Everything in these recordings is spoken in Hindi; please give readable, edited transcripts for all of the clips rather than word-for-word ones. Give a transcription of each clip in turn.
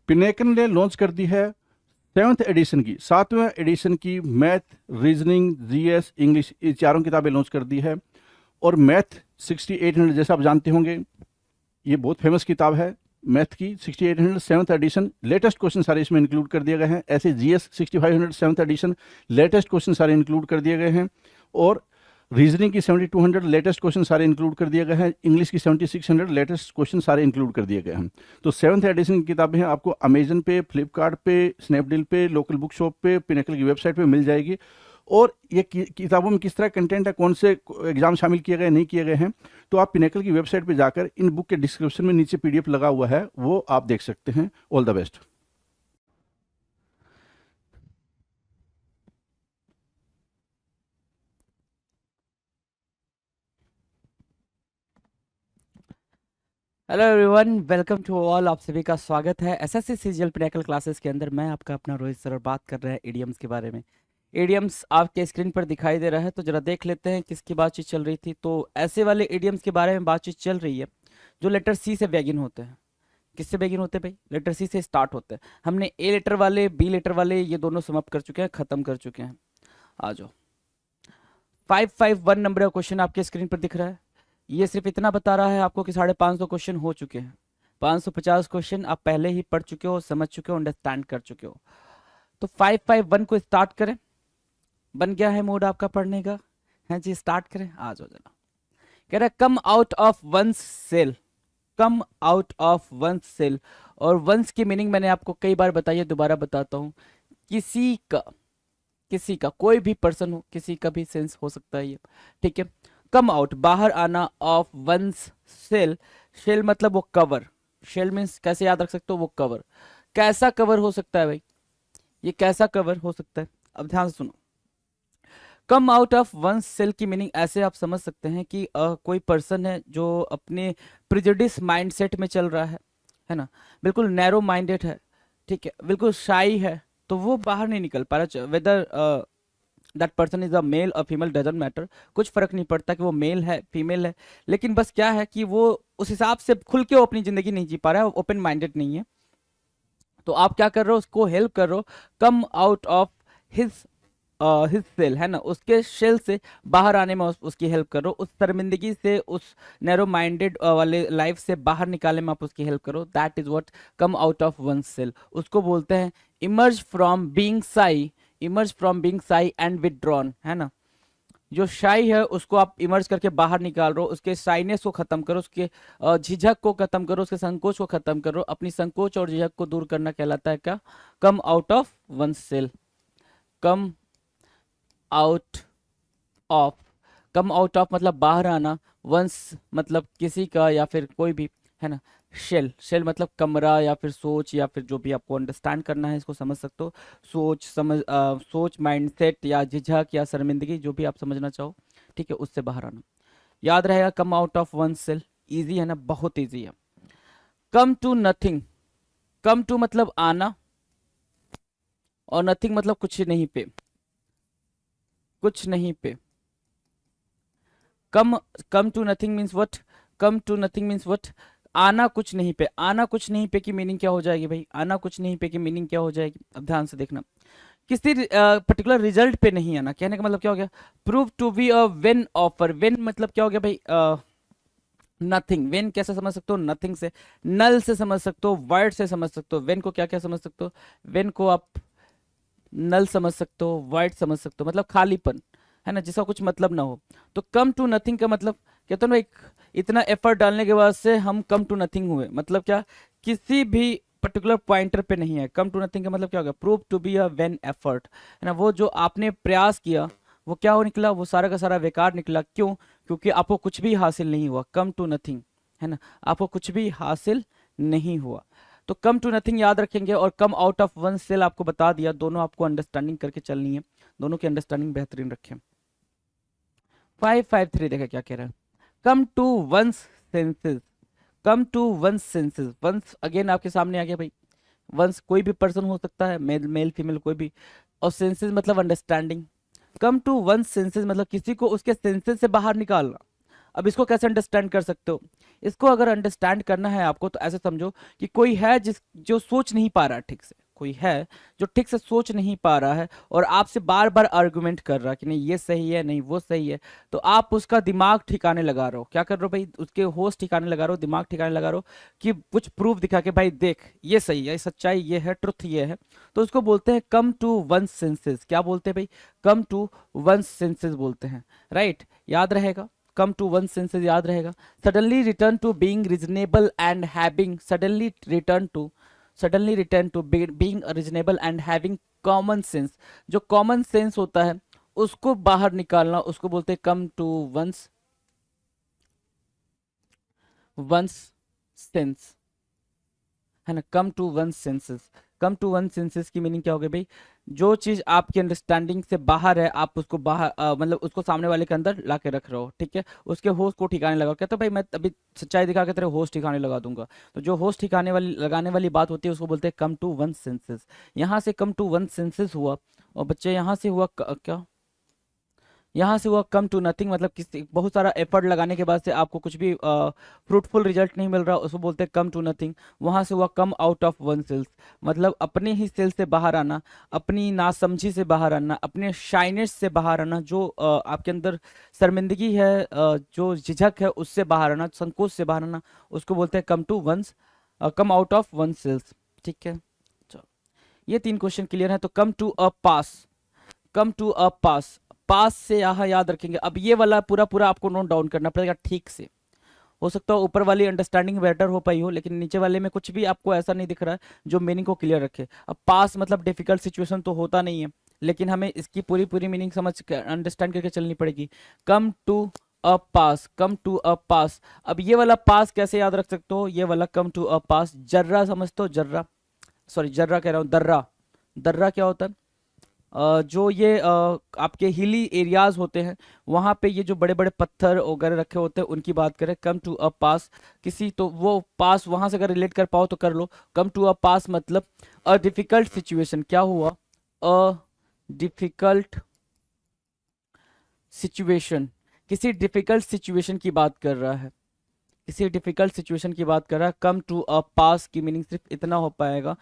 पिनेकल ने लॉन्च कर दी है 7वें एडिशन की मैथ, रीजनिंग, जीएस, इंग्लिश, ये चारों किताबें लॉन्च कर दी है। और मैथ 6800, जैसे आप जानते होंगे, ये बहुत फेमस किताब है मैथ की। 6800 सेवन्थ एडिशन, लेटेस्ट क्वेश्चन सारे इसमें इंक्लूड कर दिए गए हैं। ऐसे GS 6500 seventh addition, latest question सारे इंक्लूड कर दिए गए हैं। और रीजनिंग की 7200 लेटेस्ट क्वेश्चन सारे इंक्लूड कर दिए गए हैं। इंग्लिश की 7600 लेटेस्ट क्वेश्चन सारे इंक्लूड कर दिए गए हैं। तो सेवन्थ एडिशन की किताबें हैं, आपको अमेजन पे, फ्लिपकार्ट पे, स्नैपडील पे, लोकल बुक शॉप पे, पिनेकल की वेबसाइट पे मिल जाएगी। और ये किताबों में किस तरह कंटेंट है, कौन से एग्जाम शामिल किए गए नहीं किए गए हैं, तो आप पिनेकल की वेबसाइट पे जाकर इन बुक के डिस्क्रिप्शन में नीचे पीडीएफ लगा हुआ है, वो आप देख सकते हैं। All the best. Hello everyone, welcome to all. आप सभी का स्वागत है एसएससी सीजीएल पिनेकल क्लासेस के अंदर। मैं आपका अपना रोहित सर और बात कर रहे हैं एडीएम्स के बारे में। एडीएम्स आपके स्क्रीन पर दिखाई दे रहा है, तो जरा देख लेते हैं किसकी बातचीत चल रही थी। तो ऐसे वाले एडीएम्स के बारे में बातचीत चल रही है जो लेटर सी से बेगिन होते हैं। किससे बेगिन होते हैं भाई? लेटर सी से स्टार्ट होते हैं। हमने ए लेटर वाले, बी लेटर वाले, ये दोनों समाप्त कर चुके हैं, खत्म कर चुके हैं। आ जाओ। 551 नंबर का क्वेश्चन आपके स्क्रीन पर दिख रहा है। ये सिर्फ इतना बता रहा है आपको कि 550 क्वेश्चन हो चुके हैं। 550 क्वेश्चन आप पहले ही पढ़ चुके हो, समझ चुके हो, अंडरस्टैंड कर चुके हो। तो 551 को स्टार्ट करें। बन गया है मूड आपका पढ़ने का? है जी, स्टार्ट करें। आ जाओ जरा। कह रहा है come out of one's shell. Come out of one's shell. और वंस की मीनिंग मैंने आपको कई बार बताई है, दोबारा बताता हूं। किसी का, किसी का, कोई भी पर्सन हो, किसी का भी सेंस हो सकता है ये। ठीक है। कम आउट, बाहर आना, ऑफ वंस सेल। शेल मतलब वो कवर। शेल मीन्स कैसे याद रख सकते हो? वो कवर। कैसा कवर हो सकता है भाई? ये कैसा कवर हो सकता है? अब ध्यान से सुनो। Come out of one's shell की मीनिंग ऐसे आप समझ सकते हैं कि कोई पर्सन है जो अपने प्रिजुडिस माइंडसेट में चल रहा है ना, बिल्कुल नैरो माइंडेड है, ठीक है, बिल्कुल शाई है, तो वो बाहर नहीं निकल पा रहा। Whether that person is a male और फीमेल डजंट मैटर, कुछ फर्क नहीं पड़ता कि वो मेल है फीमेल है, लेकिन बस क्या है कि वो उस हिसाब से खुल के वो अपनी जिंदगी नहीं जी पा रहा है, ओपन माइंडेड नहीं है। तो आप क्या कर रहे हो? उसको हेल्प कर रहे हो। Come out of his his shell, है ना, उसके शेल से बाहर आने में उसकी हेल्प करो। उस शर्मिंदगी से, उस नैरो माइंडेड वाले लाइफ से बाहर निकालने में आप उसकी हेल्प करो। That is what come out of one shell. उसको बोलते हैं emerge from being shy. Emerge from being shy and withdrawn, है ना। जो शाई है उसको आप इमर्ज करके बाहर निकाल रहे हो, उसके शाइनेस को खत्म करो, उसके झिझक को खत्म करो, उसके संकोच को खत्म करो। अपनी संकोच और झिझक को दूर करना कहलाता है क्या? Come out of one shell. Come out of, come out of मतलब बाहर आना, वंस मतलब किसी का या फिर कोई भी, है ना। शेल, शेल मतलब कमरा या फिर सोच, या फिर जो भी आपको अंडरस्टैंड करना है इसको समझ सकते हो। सोच, सोच, माइंडसेट या झिझक या शर्मिंदगी, जो भी आप समझना चाहो, ठीक है, उससे बाहर आना। याद रहेगा come out of one shell. Easy है ना, बहुत इजी है। Come to nothing. Come to मतलब आना, और नथिंग मतलब कुछ नहीं पे, कुछ नहीं पे। Come, come to nothing means what? Come to nothing means what? आना कुछ नहीं पे। आना कुछ नहीं पे की मीनिंग क्या हो जाएगी भाई? आना कुछ नहीं पे की मीनिंग क्या हो जाएगी? अब ध्यान से देखना। किसी पर्टिकुलर रिजल्ट पे नहीं आना। कहने का मतलब क्या हो गया? Prove to be a vain offer. Vain मतलब क्या हो गया भाई? नथिंग। वेन कैसे समझ सकते हो? नथिंग से। नल से समझ सकते हो, वर्ड से समझ सकते हो। वेन को क्या क्या समझ सकते हो? वेन को आप नल समझ सकते हो, वाइट समझ सकते हो, मतलब खालीपन, है ना, जिसका कुछ मतलब ना हो। तो कम टू नथिंग का मतलब, कहते हो ना, एक इतना एफर्ट डालने के बाद से हम कम टू नथिंग हुए, मतलब क्या? किसी भी पर्टिकुलर पॉइंटर पे नहीं है। कम टू नथिंग का मतलब क्या होगा? Prove to be a vain effort, है ना। वो जो आपने प्रयास किया वो क्या हो निकला? वो सारा का सारा बेकार निकला। क्यों? क्योंकि आपको कुछ भी हासिल नहीं हुआ। कम टू नथिंग, है ना, आपको कुछ भी हासिल नहीं हुआ। तो कम टू नथिंग याद रखेंगे, और come out of one shell आपको बता दिया। दोनों आपको अंडरस्टैंडिंग करके चलनी है, दोनों की अंडरस्टैंडिंग बेहतरीन रखें। 553 देखा क्या कह रहा है? Come to one's senses. Come to one's senses. Once again आपके सामने आ गया भाई। वंस कोई भी पर्सन हो सकता है, मेल मेल फीमेल कोई भी, और सेंसेस मतलब understanding. Come to one's senses मतलब किसी को उसके सेंसेस से बाहर निकालना। अब इसको कैसे अंडरस्टैंड कर सकते हो? इसको अगर अंडरस्टैंड करना है आपको तो ऐसे समझो कि कोई है जो सोच नहीं पा रहा है ठीक से, कोई है जो ठीक से सोच नहीं पा रहा है और आपसे बार बार आर्गुमेंट कर रहा है कि नहीं ये सही है, नहीं वो सही है, तो आप उसका दिमाग ठिकाने लगा रहे हो। क्या कर रहे हो भाई? उसके होश ठिकाने लगा रहे हो, दिमाग ठिकाने लगा रहे हो कि कुछ प्रूफ दिखा के भाई देख ये सही है, सच्चाई ये है, ट्रुथ ये है। तो उसको बोलते हैं कम टू वन सेंसेस। क्या बोलते हैं भाई? कम टू वन सेंसेस बोलते हैं, राइट? याद रहेगा, कम टू वन सेंसेस याद रहेगा। Suddenly return to being reasonable and having, suddenly return to being reasonable and having common sense. जो कॉमन सेंस होता है उसको बाहर निकालना, उसको बोलते हैं कम टू वंस सेंस, है ना? Come to one senses. Come to one senses की मीनिंग क्या हो गई भाई? जो चीज आपकी अंडरस्टैंडिंग से बाहर है आप उसको बाहर मतलब उसको सामने वाले के अंदर ला के रख रहे हो, ठीक है? उसके होश को ठिकाने लगाओ। कहते भाई मैं अभी सच्चाई दिखा के तेरे होश ठिकाने लगा दूंगा। तो जो होश ठिकाने वाली लगाने वाली बात होती है उसको बोलते हैं कम टू वन सेंसेस। यहाँ से कम टू वन सेंसेस हुआ और बच्चे यहाँ से हुआ क्या? यहाँ से हुआ कम टू नथिंग। मतलब किसी बहुत सारा एफर्ट लगाने के बाद से आपको कुछ भी फ्रूटफुल रिजल्ट नहीं मिल रहा, उसको बोलते हैं कम टू नथिंग। वहाँ से हुआ come out of one shells, मतलब अपने ही सेल से बाहर आना, अपनी नासमझी से बाहर आना, अपने शाइनेस से बाहर आना, जो आपके अंदर शर्मिंदगी है, जो झिझक है उससे बाहर आना, संकोच से बाहर आना, उसको बोलते हैं come out of one shells, ठीक है? चलो ये 3 क्वेश्चन क्लियर है। तो कम to a pass, come to a पास, पास से यहाँ याद रखेंगे। अब ये वाला पूरा पूरा आपको नोट डाउन करना पड़ेगा ठीक से। हो सकता है ऊपर वाली अंडरस्टैंडिंग बेटर हो पाई हो, लेकिन नीचे वाले में कुछ भी आपको ऐसा नहीं दिख रहा है जो मीनिंग को क्लियर रखे। अब पास मतलब डिफिकल्ट सिचुएशन तो होता नहीं है, लेकिन हमें इसकी पूरी पूरी मीनिंग समझ कर अंडरस्टैंड करके चलनी पड़ेगी। Come to a pass, come to a pass. अब ये वाला पास कैसे याद रख सकते हो? ये वाला कम टू अ पास, जर्रा समझते हो? जर्रा, सॉरी जर्रा कह रहा हूँ, दर्रा। दर्रा क्या होता है? जो ये आपके हिली एरियाज होते हैं वहाँ पे ये जो बड़े बड़े पत्थर वगैरह रखे होते हैं उनकी बात करें। कम टू अ पास किसी, तो वो पास वहाँ से अगर रिलेट कर पाओ तो कर लो। कम टू अ पास मतलब अ डिफिकल्ट सिचुएशन। क्या हुआ? अ डिफिकल्ट सिचुएशन, किसी डिफिकल्ट सिचुएशन की बात कर रहा है, किसी डिफिकल्ट सिचुएशन की बात कर रहा है। कम टू अ पास की मीनिंग सिर्फ इतना हो पाएगा,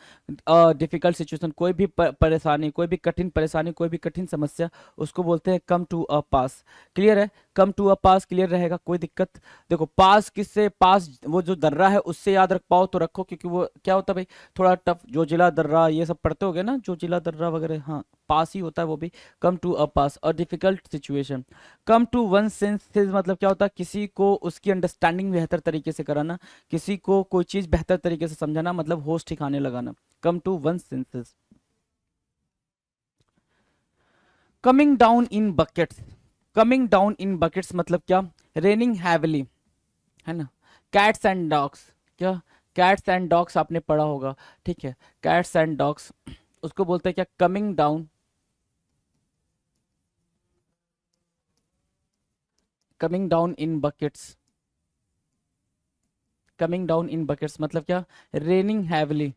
डिफिकल्ट सिचुएशन, कोई भी परेशानी, कोई भी कठिन परेशानी, कोई भी कठिन समस्या, उसको बोलते हैं कम टू अ पास। क्लियर है? Come to a pass clear रहेगा, कोई दिक्कत? देखो पास किससे, पास वो जो दर्रा है उससे याद रख पाओ तो रखो, क्योंकि वो क्या होता है भाई थोड़ा टफ, जो जिला दर्रा ये सब पढ़ते होगे ना, जो जिला दर्रा वगैरह, हाँ पास ही होता है वो भी। Come to a pass, a difficult situation. Come to one senses मतलब क्या होता है? किसी को उसकी अंडरस्टैंडिंग बेहतर तरीके से कराना, किसी को कोई चीज बेहतर तरीके से समझाना, मतलब होश ठिकाने लगाना। Come to one senses. Coming down in buckets, coming down in buckets मतलब क्या? रेनिंग हैवली, है ना? कैट्स एंड डॉग्स, क्या? कैट्स एंड डॉग्स आपने पढ़ा होगा, ठीक है? कैट्स एंड डॉग्स, उसको बोलते हैं क्या? Coming down, coming down in buckets. Coming down in buckets मतलब क्या? रेनिंग हैवली,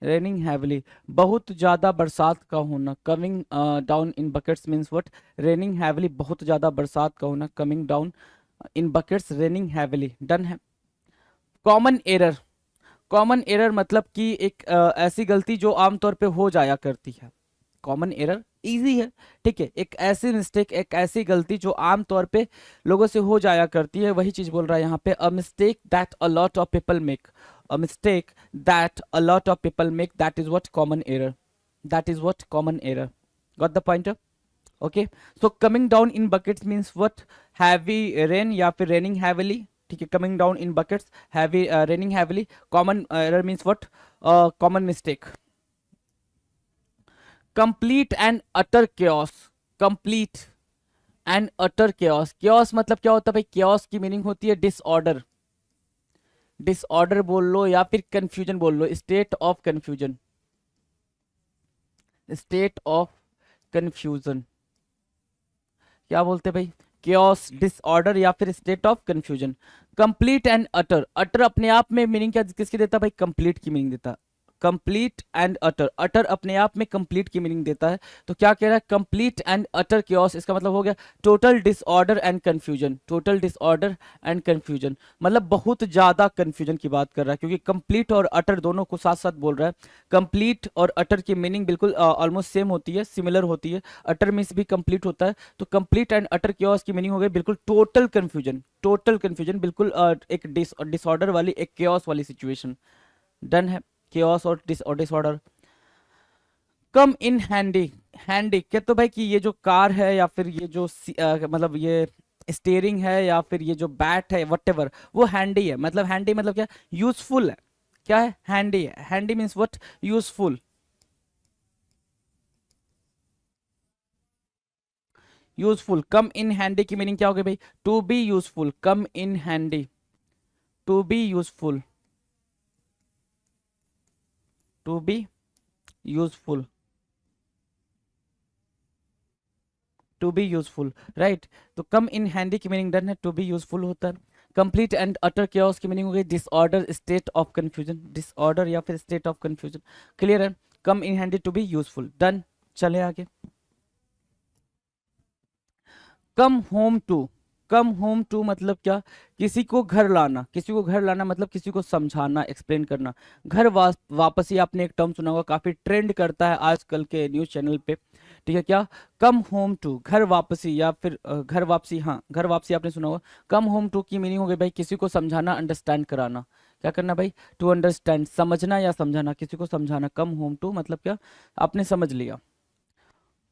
रेनिंग हैवली, बहुत ज्यादा बरसात का होना। Coming down in buckets means what? Raining heavily, बहुत ज्यादा बरसात का होना। Coming down in buckets, raining heavily. Done है। कॉमन एरर, कॉमन एरर मतलब कि एक ऐसी गलती जो आमतौर पे हो जाया करती है। कॉमन एरर इजी है, ठीक है? एक ऐसी मिस्टेक, एक ऐसी गलती जो आमतौर पे लोगों से हो जाया करती है, वही चीज बोल रहा है यहाँ पे। A mistake that a lot of people make, a mistake that a lot of people make, that is what? Common error, that is what? Common error. Got the point? Okay, so coming down in buckets means what? Heavy rain या फिर रेनिंग हैवीली, ठीक है? Coming down in buckets, heavy raining heavily. Common error means what? Common mistake. Complete and utter chaos, complete and utter chaos। chaos मतलब क्या होता है भाई? chaos की मीनिंग होती है डिसऑर्डर, डिसऑर्डर बोल लो या फिर कंफ्यूजन बोल लो, state of confusion, state of confusion. क्या बोलते हैं भाई? chaos, डिसऑर्डर या फिर state of confusion. Complete and utter, utter अपने आप में मीनिंग क्या किसकी देता है भाई? कंप्लीट की मीनिंग देता है। कंप्लीट एंड अटर, अटर अपने आप में कंप्लीट की मीनिंग देता है, तो क्या कह रहा है, कंप्लीट एंड अटर केओस, इसका मतलब हो गया total disorder and confusion, total disorder and confusion, मतलब बहुत ज्यादा कंफ्यूजन की बात कर रहा है, क्योंकि कंप्लीट और अटर दोनों को साथ साथ बोल रहा है। कंप्लीट और अटर की मीनिंग बिल्कुल ऑलमोस्ट सेम होती है, सिमिलर होती है, अटर मीन्स भी कंप्लीट होता है, तो कंप्लीट एंड अटर केओस की मीनिंग हो गई बिल्कुल टोटल कंफ्यूजन, टोटल कंफ्यूजन, बिल्कुल एक डिसऑर्डर वाली, एक केओस वाली सिचुएशन। डन है, केओस और disorder. Come in handy, handy कहते तो भाई कि ये जो कार है या फिर ये जो मतलब ये स्टीयरिंग है या फिर ये जो बैट है वटेवर, वो हैंडी है, मतलब हैंडी मतलब क्या, यूजफुल है, क्या है, हैंडी है, handy means what, useful, useful. Come in handy की मीनिंग क्या हो गई भाई, to be useful, come in handy, to be useful, to be useful, to be useful, right. तो कम इन हैंडी की मीनिंग डन है, टू बी यूजफुल होता है। कंप्लीट एंड अटर केओस की मीनिंग हो गई disorder, state of confusion, disorder या फिर स्टेट ऑफ कंफ्यूजन, क्लियर है। Come in handy, to be useful, done. चले आगे। Come home to, come home to मतलब क्या, किसी को घर लाना, किसी को घर लाना मतलब किसी को समझाना, एक्सप्लेन करना। घर वापसी आपने एक टर्म सुना होगा, काफी ट्रेंड करता है आजकल के न्यूज चैनल पे, ठीक है क्या, कम होम टू, घर वापसी या फिर घर वापसी, हाँ घर वापसी आपने सुना होगा। कम होम टू की मीनिंग हो गई भाई किसी को समझाना, अंडरस्टैंड कराना, क्या करना भाई, टू अंडरस्टैंड, समझना या समझाना, किसी को समझाना। कम होम टू मतलब क्या, आपने समझ लिया।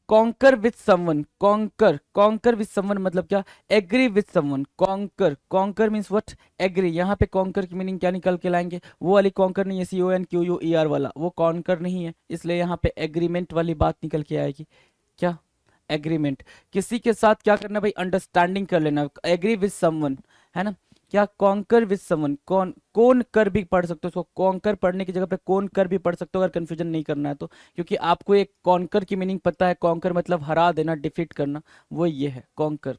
Concur with someone, concur, concur with someone मतलब क्या, agree with someone, concur, concur means what, agree. यहाँ पे कॉन्कर की मीनिंग क्या निकल के लाएंगे, वो वाली कॉन्कर नहीं है, CONQUER वाला, वो कॉन्कर नहीं है, इसलिए यहाँ पे एग्रीमेंट वाली बात निकल के आएगी, क्या, एग्रीमेंट। किसी के साथ क्या करना भाई, अंडरस्टैंडिंग कर लेना, एग्री विथ समवन, है ना, क्या, कॉन्कर विथ समवन, कौन कर भी पढ़ सकते हो उसको, कॉन्कर पढ़ने की जगह पे कौन कर भी पढ़ सकते हो, अगर कंफ्यूजन नहीं करना है तो, क्योंकि आपको एक कॉन्कर की मीनिंग पता है, कॉन्कर मतलब हरा देना, डिफीट करना, वो ये है कॉन्कर,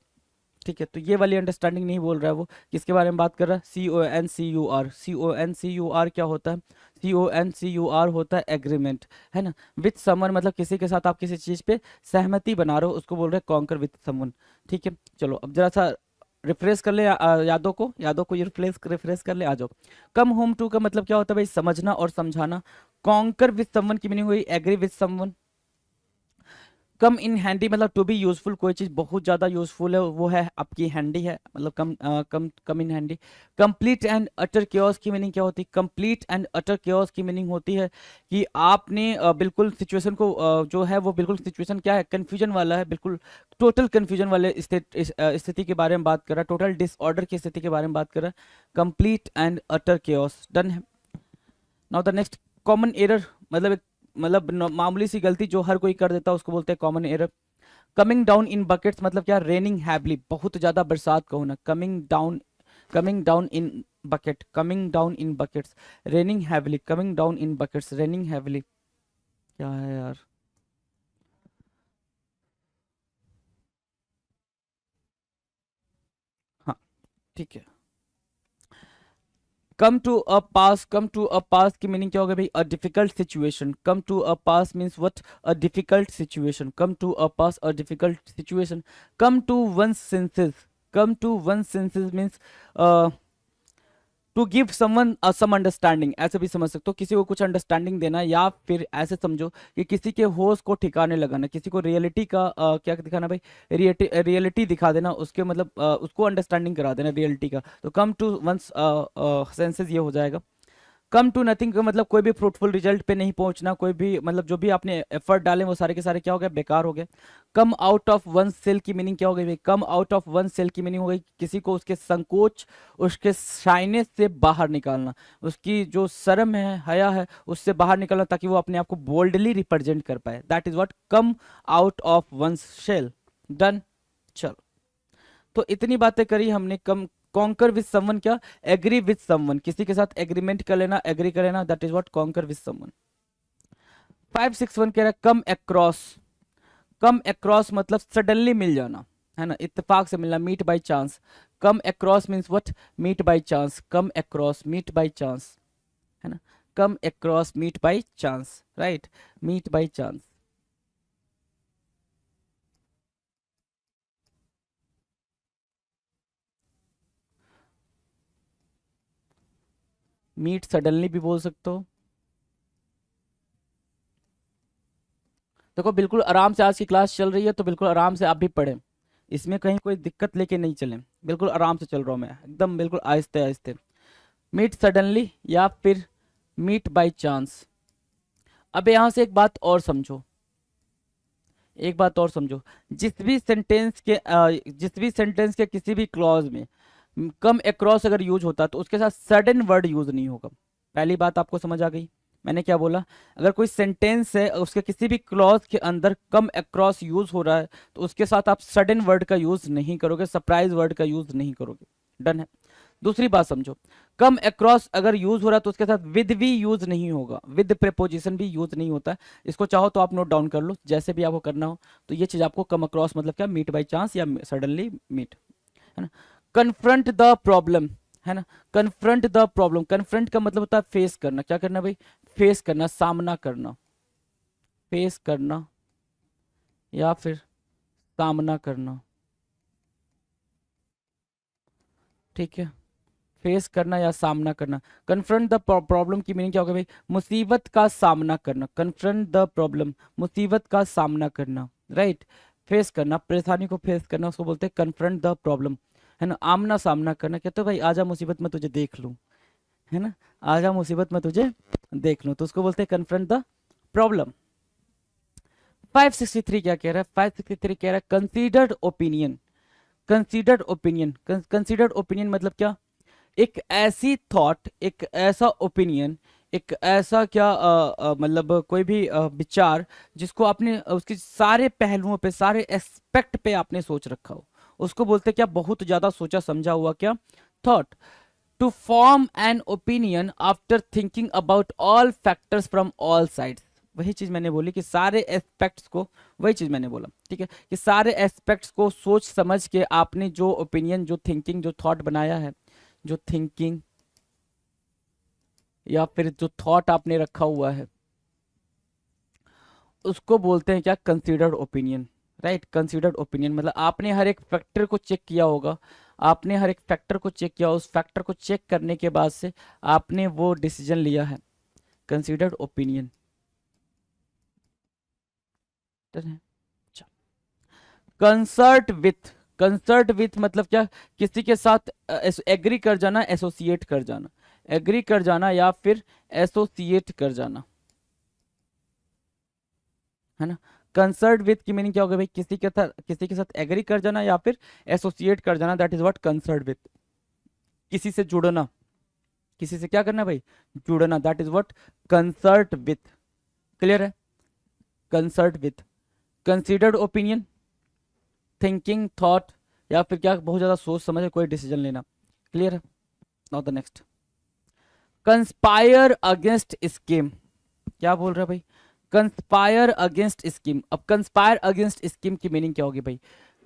ठीक है। तो ये वाली अंडरस्टैंडिंग नहीं बोल रहा है वो, किसके बारे में बात कर रहा है, CONCUR, CONCUR क्या होता है, CONCUR होता है एग्रीमेंट, है ना। विथ समवन मतलब किसी के साथ आप किसी चीज पे सहमति बना रहे हो, उसको बोल रहे हैं कॉन्कर विथ समवन, ठीक है। चलो अब जरा सा रिफ्रेश कर ले यादों को ये रिफ्रेश कर ले, आ जाओ। कम होम टू का मतलब क्या होता है भाई, समझना और समझाना। कॉन्कर विथ समवन की मीनिंग हुई agree with someone. Come in handy मतलब टू बी यूजफुल, कोई चीज बहुत ज्यादा यूजफुल है वो है आपकी हैंडी है, मतलब come in handy. Complete and utter chaos की मीनिंग क्या होती है, कंप्लीट एंड अटर केओस की मीनिंग होती है कि आपने बिल्कुल सिचुएशन को जो है वो बिल्कुल सिचुएशन क्या है, कंफ्यूजन वाला है, बिल्कुल टोटल कंफ्यूजन वाले स्थिति के बारे में बात कर रहा है, टोटल डिसऑर्डर की स्थिति के बारे में बात कर रहा है, complete and utter chaos, done है। Now the next, common error मतलब मामूली सी गलती जो हर कोई कर देता है उसको बोलते हैं common error. Coming down in buckets मतलब क्या, रेनिंग हैवली, बहुत ज्यादा बरसात का होना, coming down in bucket, coming down in buckets, raining heavily, coming down in buckets, raining heavily, क्या है यार, हाँ ठीक है। कम टू अ पास की मीनिंग क्या होगा भाई, a difficult situation, come to a pass means what, a difficult situation, come to a pass, a difficult situation. Come to one senses, come to one senses means to give someone some understanding, ऐसे भी समझ सकते हो, किसी को कुछ अंडरस्टैंडिंग देना, या फिर ऐसे समझो कि किसी के होश को ठिकाने लगाना, किसी को रियलिटी का क्या दिखाना भाई, रियलिटी दिखा देना, उसके मतलब उसको अंडरस्टैंडिंग करा देना रियलिटी का, तो कम टू वन सेंसेस ये हो जाएगा। कम टू नथिंग का मतलब कोई भी फ्रूटफुल रिजल्ट पे नहीं पहुंचना, कोई भी मतलब जो भी आपने एफर्ट डाले वो सारे के सारे क्या हो गए, बेकार हो गए। Come out of one shell की मीनिंग क्या हो गई भाई, come out of one shell की मीनिंग हो गई किसी को उसके संकोच, उसके शाइनेस से बाहर निकालना, उसकी जो शर्म है, हया है, उससे बाहर निकालना, ताकि वो अपने आप को बोल्डली रिप्रेजेंट कर पाए, that is what come out of one shell, done. चलो तो इतनी बातें करी हमने। कम, कॉन्कर विथ समवन क्या, एग्री विथ समवन, किसी के साथ एग्रीमेंट कर लेना, एग्री कर लेना, that is what concur with someone. 561 कह रहा है कम अक्रॉस, कम अक्रॉस मतलब सडनली मिल जाना, है ना, इत्तेफाक से मिलना, meet by chance. Come across means what, meet by chance, come across, meet by chance, है ना। Come across, meet by chance, right, meet by chance. Meet suddenly भी बोल सकते हो। देखो बिल्कुल आराम से आज की क्लास चल रही है, तो बिल्कुल आराम से आप भी पढ़ें, इसमें कहीं कोई दिक्कत लेके नहीं चलें, बिल्कुल आराम से चल रहा हूँ मैं, एकदम बिल्कुल आहिस्ते आहिस्ते। मीट सडनली या फिर मीट बाय चांस। अब यहाँ से एक बात और समझो, एक बात और समझो, जिस भी सेंटेंस के किसी भी क्लॉज में कम अक्रॉस अगर यूज होता तो उसके साथ सडन वर्ड यूज नहीं होगा। पहली बात आपको समझ आ गई मैंने क्या बोला? अगर कोई सेंटेंस है उसके किसी भी क्लॉज के अंदर कम अक्रॉस यूज हो रहा है तो उसके साथ आप सडन वर्ड का यूज नहीं करोगे, सरप्राइज वर्ड का यूज नहीं करोगे। डन है। दूसरी बात समझो, कम अक्रॉस अगर यूज हो रहा है तो उसके साथ विद भी यूज नहीं होगा, विद प्रेपोजिशन भी यूज नहीं होता है। इसको चाहो तो आप नोट डाउन कर लो, जैसे भी आपको करना हो। तो ये चीज आपको कम अक्रॉस मतलब क्या, मीट बाय चांस या सडनली मीट, है ना। कन्फ्रंट द प्रॉब्लम, है ना, कन्फ्रंट द प्रॉब्लम। कन्फ्रंट का मतलब होता है फेस करना। क्या करना भाई? फेस करना, सामना करना, फेस करना या फिर सामना करना, ठीक है, फेस करना या सामना करना। कन्फ्रंट द प्रॉब्लम की मीनिंग क्या होगा भाई? मुसीबत का सामना करना। कन्फ्रंट द प्रॉब्लम, मुसीबत का सामना करना, राइट। फेस करना, परेशानी को फेस करना, उसको बोलते हैं कन्फ्रंट द प्रॉब्लम, है ना, आमना सामना करना। कहते हो भाई आजा मुसीबत में तुझे देख लूं, है ना, आजा मुसीबत में तुझे देख लूं, तो उसको बोलते हैं कन्फ्रंट द प्रॉब्लम। 563 क्या कह रहा है? 563 कह रहा है considered opinion. Considered opinion, considered opinion मतलब क्या? एक ऐसी थॉट, एक ऐसा ओपिनियन, एक ऐसा क्या मतलब कोई भी विचार जिसको आपने उसके सारे पहलुओं पे, सारे एस्पेक्ट पे आपने सोच रखा हो, उसको बोलते हैं क्या? बहुत ज्यादा सोचा समझा हुआ क्या? Thought. To form an opinion after thinking about all factors from all sides. वही चीज मैंने बोली कि सारे एस्पेक्ट्स को, वही चीज मैंने बोला, ठीक है, कि सारे एस्पेक्ट्स को सोच समझ के आपने जो ओपिनियन, जो थिंकिंग, जो थॉट बनाया है, जो थिंकिंग या फिर जो थॉट आपने रखा हुआ है, उसको बोलते हैं क्या? Considered opinion, right. Considered opinion मतलब आपने हर एक फैक्टर को चेक किया होगा, आपने हर एक फैक्टर को चेक किया, उस फैक्टर को चेक करने के बाद से आपने वो डिसीजन लिया है। Considered opinion. Concert with, concert with मतलब क्या? किसी के साथ एग्री कर जाना, एसोसिएट कर जाना, एग्री कर जाना या फिर एसोसिएट कर जाना, है ना। कंसर्ट विथ की मीनिंग क्या होगा भाई? किसी के साथ एग्री कर जाना या फिर एसोसिएट कर जाना, that is what concert with. किसी से जुड़ना, किसी से क्या करना भाई? जुड़ना, that is what concert with. Clear है? Concert with, considered opinion, thinking, thought या फिर क्या, बहुत ज्यादा सोच समझ के कोई डिसीजन लेना। क्लियर है? Now the next, conspire against scheme. क्या बोल रहा है भाई? Conspire against scheme. अब कंस्पायर अगेंस्ट स्कीम की मीनिंग क्या होगी भाई?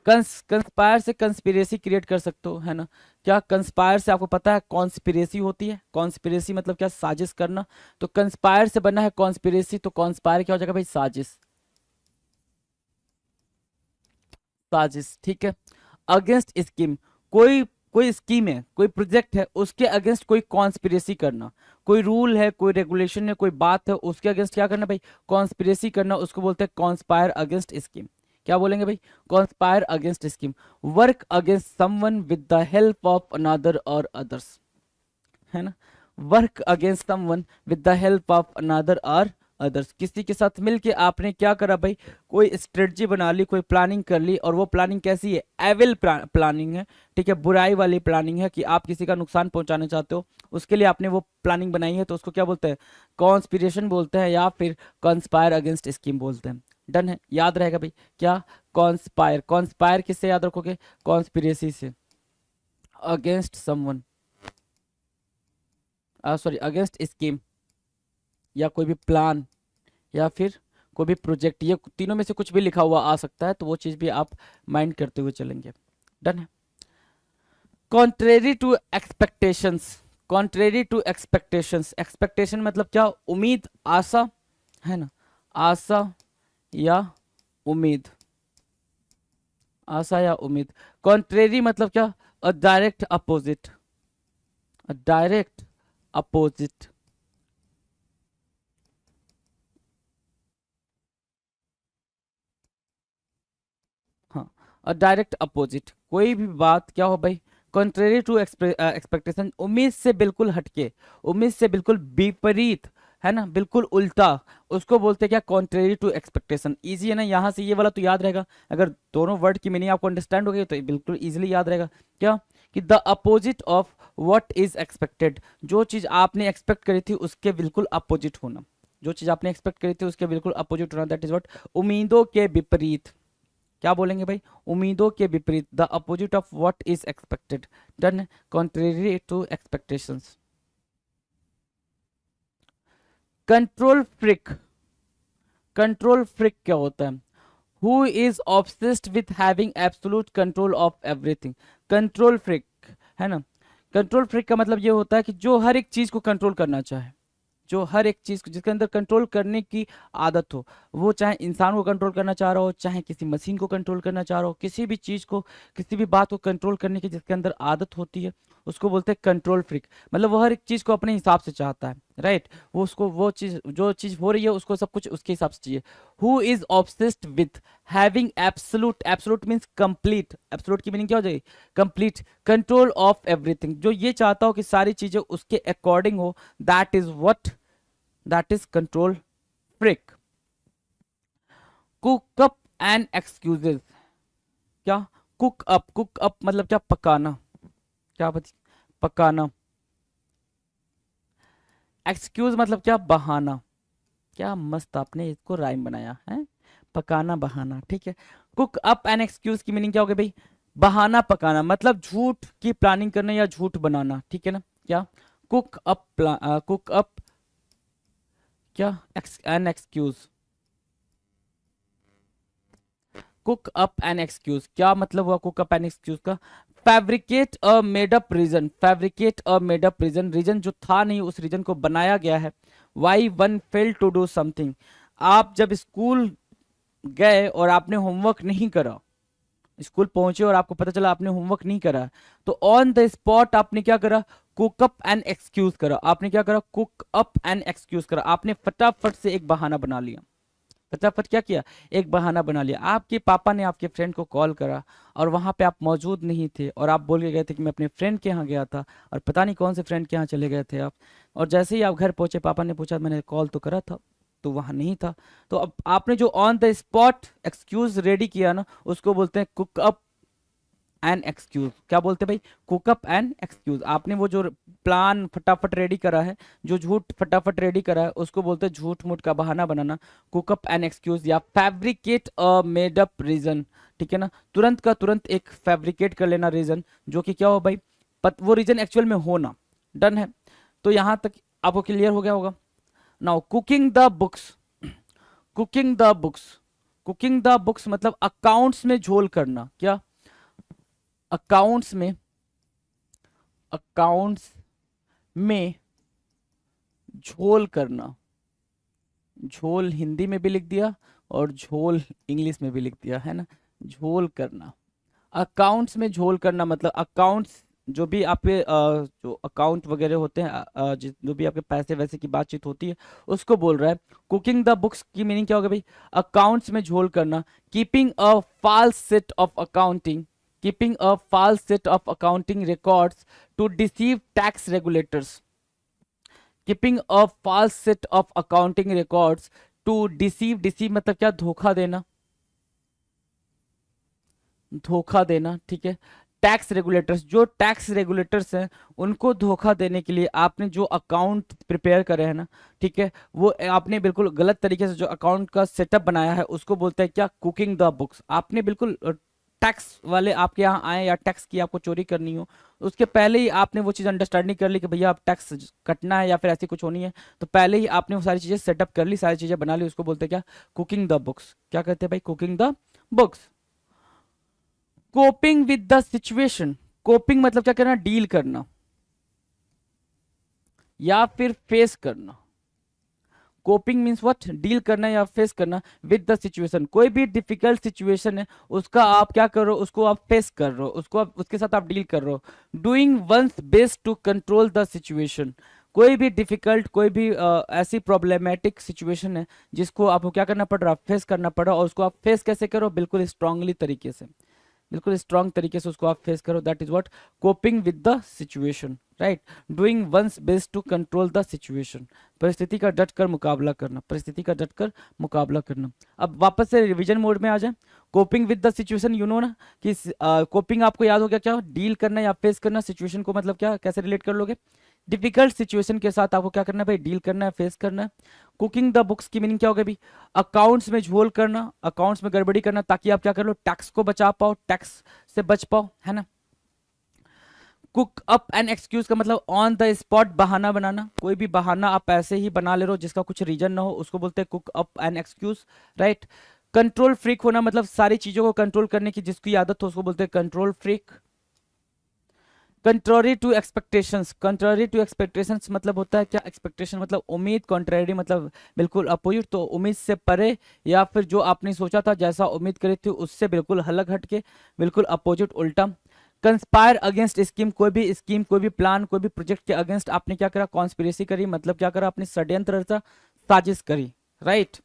कंस्पायर से कंस्पिरेसी क्रिएट कर सकते हो, है ना। क्या कंस्पायर से आपको पता है कॉन्स्पिरेसी होती है? कॉन्स्पिरेसी मतलब क्या? साजिश करना। तो कंस्पायर से बना है कॉन्स्पिरेसी, तो कॉन्स्पायर क्या हो जाएगा भाई? साजिश, साजिश, ठीक है। अगेंस्ट स्कीम, कोई कोई स्कीम है, कोई प्रोजेक्ट है, उसके अगेंस्ट कोई कॉन्स्पिरेसी करना, कोई रूल है, कोई रेगुलेशन है, कोई बात है, उसके अगेंस्ट क्या करना भाई? कॉन्स्पिरेसी करना, उसको बोलते हैं कॉन्स्पायर अगेंस्ट स्कीम। क्या बोलेंगे भाई? Conspire against scheme. Work against someone with the help of another और अदर्स, है ना। Work against someone with the help of another और अदर्स, किसी के साथ मिलके आपने क्या करा भाई? कोई स्ट्रेटजी बना ली, कोई प्लानिंग कर ली, और वो प्लानिंग कैसी है? एविल प्लानिंग है, ठीक है, बुराई वाली प्लानिंग है कि आप किसी का नुकसान पहुंचाना चाहते हो, उसके लिए आपने वो प्लानिंग बनाई है, तो उसको क्या बोलते हैं? कॉन्स्पिरेशन बोलते हैं या फिर कॉन्स्पायर अगेंस्ट स्कीम बोलते हैं। डन है? याद रहेगा भाई क्या? कॉन्स्पायर, कॉन्स्पायर किससे याद रखोगे? कॉन्स्पिरेसी से। Against someone, sorry, against scheme या कोई भी प्लान या फिर कोई भी प्रोजेक्ट, ये तीनों में से कुछ भी लिखा हुआ आ सकता है, तो वो चीज भी आप माइंड करते हुए चलेंगे। डन है? Contrary to expectations, contrary to expectations, expectation मतलब क्या, उम्मीद, आशा, है ना, आशा या उम्मीद, आशा या उम्मीद। कॉन्ट्रेरी मतलब क्या, अ डायरेक्ट अपोजिट, अ डायरेक्ट अपोजिट। हाँ, अ डायरेक्ट अपोजिट, कोई भी बात क्या हो भाई, कॉन्ट्रेरी टू एक्सपेक्टेशन, उम्मीद से बिल्कुल हटके, उम्मीद से बिल्कुल विपरीत, है ना, बिल्कुल उल्टा, उसको बोलते हैं क्या, कॉन्ट्रेरी टू एक्सपेक्टेशन। इजी है ना, यहाँ से ये वाला तो याद रहेगा, अगर दोनों वर्ड की मीनिंग आपको अंडरस्टैंड हो गई तो बिल्कुल इजीली याद रहेगा। क्या कि the opposite of what is expected, जो चीज आपने एक्सपेक्ट करी थी उसके बिल्कुल अपोजिट होना, जो चीज आपने एक्सपेक्ट करी थी उसके बिल्कुल अपोजिट होना, दैट इज व्हाट, उम्मीदों के विपरीत। क्या बोलेंगे भाई, उम्मीदों के विपरीत, the opposite of what is expected, done, contrary to expectations. Control freak, control freak क्या होता है, who is obsessed with having absolute control of everything, control freak, है ना। कंट्रोल फ्रिक का मतलब ये होता है कि जो हर एक चीज को कंट्रोल करना चाहे, जो हर एक चीज को जिसके अंदर कंट्रोल करने की आदत हो, वो चाहे इंसान को कंट्रोल करना चाह रहा हो, चाहे किसी मशीन को कंट्रोल करना चाह रहा हो, किसी भी चीज को, किसी भी बात को कंट्रोल करने की जिसके अंदर आदत होती है, उसको बोलते हैं कंट्रोल फ्रीक। मतलब वो हर एक चीज को अपने हिसाब से चाहता है, राइट, वो उसको वो चीज, जो चीज हो रही है उसको सब कुछ उसके हिसाब से चाहिए। Who is obsessed with having absolute, absolute means complete, absolute की मीनिंग क्या हो जाएगी, कंप्लीट कंट्रोल ऑफ एवरीथिंग, जो ये चाहता हो कि सारी चीजें उसके अकॉर्डिंग हो, that is what, that is control freak। cook up and excuses, क्या, कुक अप, कुक अप मतलब क्या, पकाना, क्या पकाना। एक्सक्यूज मतलब क्या, बहाना, क्या मस्त आपने इसको राइम बनाया है, पकाना बहाना, ठीक है। कुक अप एंड एक्सक्यूज की मीनिंग क्या हो गई भाई, बहाना पकाना, मतलब झूठ की प्लानिंग करना या झूठ बनाना, ठीक है ना। क्या, कुक अप, कुक अप, क्या, an excuse, cook up an excuse, क्या मतलब हुआ कुक अप एन एक्सक्यूज का, fabricate a made up reason, fabricate a made up reason, reason जो था नहीं उस रीजन को बनाया गया है। Why one fail to do something, आप जब स्कूल गए और आपने होमवर्क नहीं करा, स्कूल पहुंचे और आपको पता चला आपने होमवर्क नहीं करा, तो ऑन द स्पॉट आपने क्या करा, कुक अप एन एक्सक्यूज करा, आपने क्या करा, कुक अप एन एक्सक्यूज करा, आपने फटाफट से एक बहाना बना लिया, फटाफट क्या किया, एक बहाना बना लिया। आपके पापा ने आपके फ्रेंड को कॉल करा और वहां पे आप मौजूद नहीं थे और आप बोल के गए थे कि मैं अपने फ्रेंड के यहाँ गया था, और पता नहीं कौन से फ्रेंड के यहाँ चले गए थे आप, और जैसे ही आप घर पहुंचे पापा ने पूछा मैंने कॉल तो करा था, तो वहां नहीं था। तो अब आपने जो on the spot excuse ready किया ना, उसको बोलते हैं कुक अप एन एक्सक्यूज। क्या बोलते हैं भाई, कुकअप एन एक्सक्यूज। आपने वो जो प्लान फटाफट रेडी करा है, जो झूठ फटाफट रेडी करा है, उसको बोलते हैं झूठ मूठ का बहाना बनाना, कुकअप एन एक्सक्यूज या fabricate a made up reason, ठीक है ना। तुरंत का तुरंत एक फैब्रिकेट कर लेना रीजन, जो कि क्या हो भाई, वो रीजन एक्चुअल में होना, डन है। तो यहां तक आपको क्लियर हो गया होगा। Now cooking the books, cooking the books, cooking the books मतलब अकाउंट्स में झोल करना, क्या, अकाउंट्स में, अकाउंट्स में झोल करना, झोल हिंदी में भी लिख दिया और झोल इंग्लिश में भी लिख दिया, है ना, झोल करना। अकाउंट्स में झोल करना मतलब अकाउंट्स, जो भी आपके जो अकाउंट वगैरह होते हैं, जो भी आपके पैसे वैसे की बातचीत होती है, उसको बोल रहा है। कुकिंग द बुक्स की मीनिंग क्या होगा भाई, अकाउंट्स में झोल करना। Keeping a false set of accounting, keeping a false set of accounting records to deceive tax regulators, keeping a false set of accounting records to deceive मतलब क्या, धोखा देना, धोखा देना, ठीक है। टैक्स रेगुलेटर्स, जो टैक्स रेगुलेटर्स हैं उनको धोखा देने के लिए आपने जो अकाउंट प्रिपेयर करे हैं ना, ठीक है, वो आपने बिल्कुल गलत तरीके से जो अकाउंट का सेटअप बनाया है उसको बोलते हैं क्या, कुकिंग द बुक्स। आपने बिल्कुल टैक्स वाले आपके यहाँ आए या टैक्स की आपको चोरी करनी हो, उसके पहले ही आपने वो चीज़ अंडरस्टैंडिंग कर ली कि भैया आप टैक्स कटना है या फिर ऐसी कुछ होनी है, तो पहले ही आपने वो सारी चीज़ें सेटअप कर ली, सारी चीज़ें बना ली, उसको बोलते हैं क्या, कुकिंग द बुक्स। क्या कहते हैं भाई, cooking the books. Coping with the situation, coping मतलब क्या करना, डील करना, या फिर फेस करना। कोपिंग मीन्स व्हाट, डील करना या फेस करना विद द सिचुएशन। कोई भी डिफिकल्ट सिचुएशन है उसका आप क्या कर रहे हो, उसको आप फेस कर रहे हो, उसको आप उसके साथ आप डील कर रहे हो। Doing one's best to control the situation. कोई भी डिफिकल्ट, कोई भी ऐसी प्रॉब्लमेटिक सिचुएशन है जिसको आपको क्या करना पड़ रहा है, फेस करना पड़ रहा है, और उसको आप फेस कैसे करो, बिल्कुल स्ट्रांगली तरीके से, बिल्कुल स्ट्रांग तरीके से उसको आप फेस करो। That is what coping with the situation, right. Doing one's best to control the situation. परिस्थिति का डट कर मुकाबला करना, परिस्थिति का डट कर मुकाबला करना। अब वापस से रिवीजन मोड में आ जाए। Coping with the situation, you know ना कि कोपिंग आपको याद हो गया क्या, डील करना या फेस करना। सिचुएशन को मतलब क्या, कैसे रिलेट कर लोगे, डिफिकल्ट सिचुएशन के साथ आपको क्या करना है भाई, डील करना है, फेस करना है। कुकिंग द बुक्स की मीनिंग क्या होगा भाई, अकाउंट्स में झोल करना, अकाउंट्स में गड़बड़ी करना, ताकि आप क्या कर लो, टैक्स को बचा पाओ, टैक्स से बच पाओ, है ना। कुक अप एन एक्सक्यूज का मतलब ऑन द स्पॉट बहाना बनाना। कोई भी बहाना आप ऐसे ही बना ले रहे हो जिसका कुछ रीजन ना हो, उसको बोलते हैं cook up an excuse, right. Control freak होना मतलब सारी चीजों को कंट्रोल करने की जिसकी आदत हो उसको बोलते हैं control freak. Contrary to expectations, contrary to expectations मतलब होता है क्या, एक्सपेक्टेशन मतलब उम्मीद, कॉन्ट्ररी मतलब बिल्कुल अपोजिट, तो उम्मीद से परे या फिर जो आपने सोचा था, जैसा उम्मीद करी थी उससे बिल्कुल अलग हटके, बिल्कुल अपोजिट, उल्टा। कंस्पायर अगेंस्ट स्कीम, कोई भी स्कीम, कोई भी प्लान, कोई भी प्रोजेक्ट के अगेंस्ट आपने क्या करा, कॉन्स्पिरेसी करी, मतलब क्या करा, आपने षड्यंत्र रचा, साजिश करी, राइट।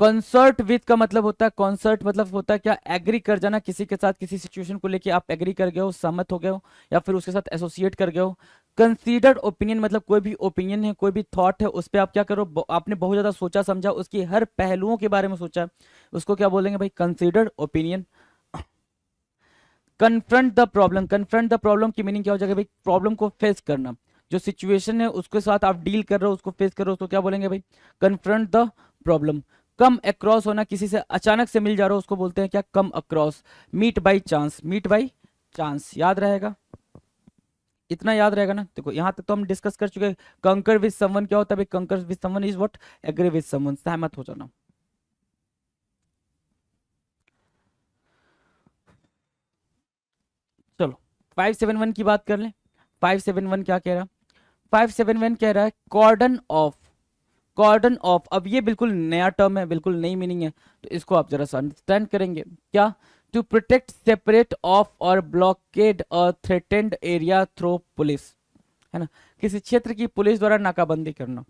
कॉन्सर्ट विथ का मतलब होता है, कॉन्सर्ट मतलब होता है क्या, एग्री कर जाना किसी के साथ, किसी सिचुएशन को लेके आप एग्री कर गए हो, सहमत हो गए हो, या फिर उसके साथ एसोसिएट कर गए हो। कंसीडर्ड ओपिनियन मतलब कोई भी ओपिनियन है, कोई भी थॉट है, उस पर आप क्या करो, आपने बहुत ज्यादा सोचा समझा, उसकी हर पहलुओं के बारे में सोचा, उसको क्या बोलेंगे भाई, considered opinion. Confront the problem, confront the problem की मीनिंग क्या हो जाएगा भाई, प्रॉब्लम को फेस करना, जो सिचुएशन है उसके साथ आप डील कर रहे हो, उसको फेस कर रहे हो, उसको क्या बोलेंगे भाई, confront the problem. Come across होना, किसी से अचानक से मिल जा रहा हो उसको बोलते हैं क्या, come across. Meet by chance, meet by chance, याद रहेगा, इतना याद रहेगा ना। देखो यहाँ तक तो हम डिस्कस कर चुके हैं। कंकर विद समवन क्या होता है भाई, concur with someone is what, agree with someone, सहमत हो जाना। चलो 571 की बात कर लें। 571 क्या कह रहा, 571 कह रहा है कॉर्डन ऑफ, कॉर्डन ऑफ। अब ये बिल्कुल नया टर्म है, बिल्कुल नई मीनिंग है, तो इसको आप जरा सा अंडरस्टैंड करेंगे क्या। टू प्रोटेक्ट, सेपरेट ऑफ और ब्लॉकेड अ थ्रेटेंड एरिया थ्रू पुलिस, है ना, किसी क्षेत्र की पुलिस द्वारा नाकाबंदी करना,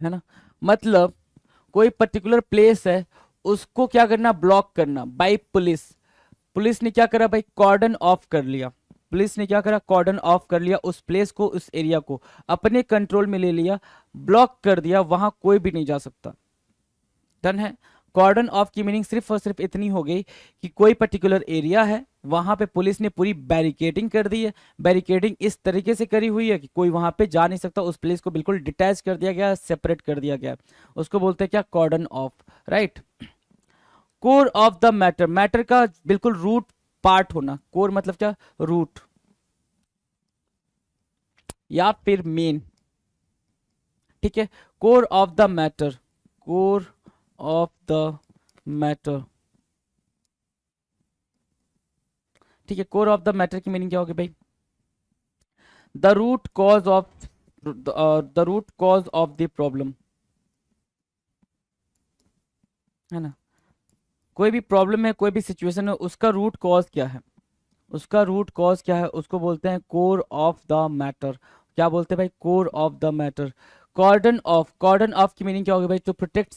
है ना। मतलब कोई पर्टिकुलर प्लेस है उसको क्या करना, ब्लॉक करना बाय पुलिस। पुलिस ने क्या करा भाई, कॉर्डन ऑफ कर लिया, पुलिस ने क्या करा, कॉर्डन ऑफ कर लिया, उस प्लेस को, उस एरिया को अपने कंट्रोल में ले लिया, ब्लॉक कर दिया, वहां कोई भी नहीं जा सकता। डन है। कॉर्डन ऑफ की मीनिंग सिर्फ और सिर्फ इतनी हो गई कि कोई पर्टिकुलर एरिया है, वहां पे पुलिस ने पूरी बैरिकेडिंग कर दी है, बैरिकेडिंग इस तरीके से करी हुई है कि कोई वहां पे जा नहीं सकता, उस प्लेस को बिल्कुल डिटैच कर दिया गया, सेपरेट कर दिया गया, उसको बोलते हैं क्या, cordon off, right. Core of the matter, matter का बिल्कुल रूट पार्ट होना, कोर मतलब क्या, रूट या फिर मेन, ठीक है। Core of the matter, core of the matter, ठीक है। कोर ऑफ द मैटर की मीनिंग क्या होगी भाई, the root cause of, the root cause of the problem, है ना। कोई भी प्रॉब्लम है, कोई भी सिचुएशन है, उसका रूट कॉज क्या है, उसका रूट कॉज क्या है, उसको बोलते हैं कोर ऑफ द मैटर। क्या बोलते हैं भाई, core of the matter. Cordon off, cordon off की मीनिंग क्या होगी भाई, to protect,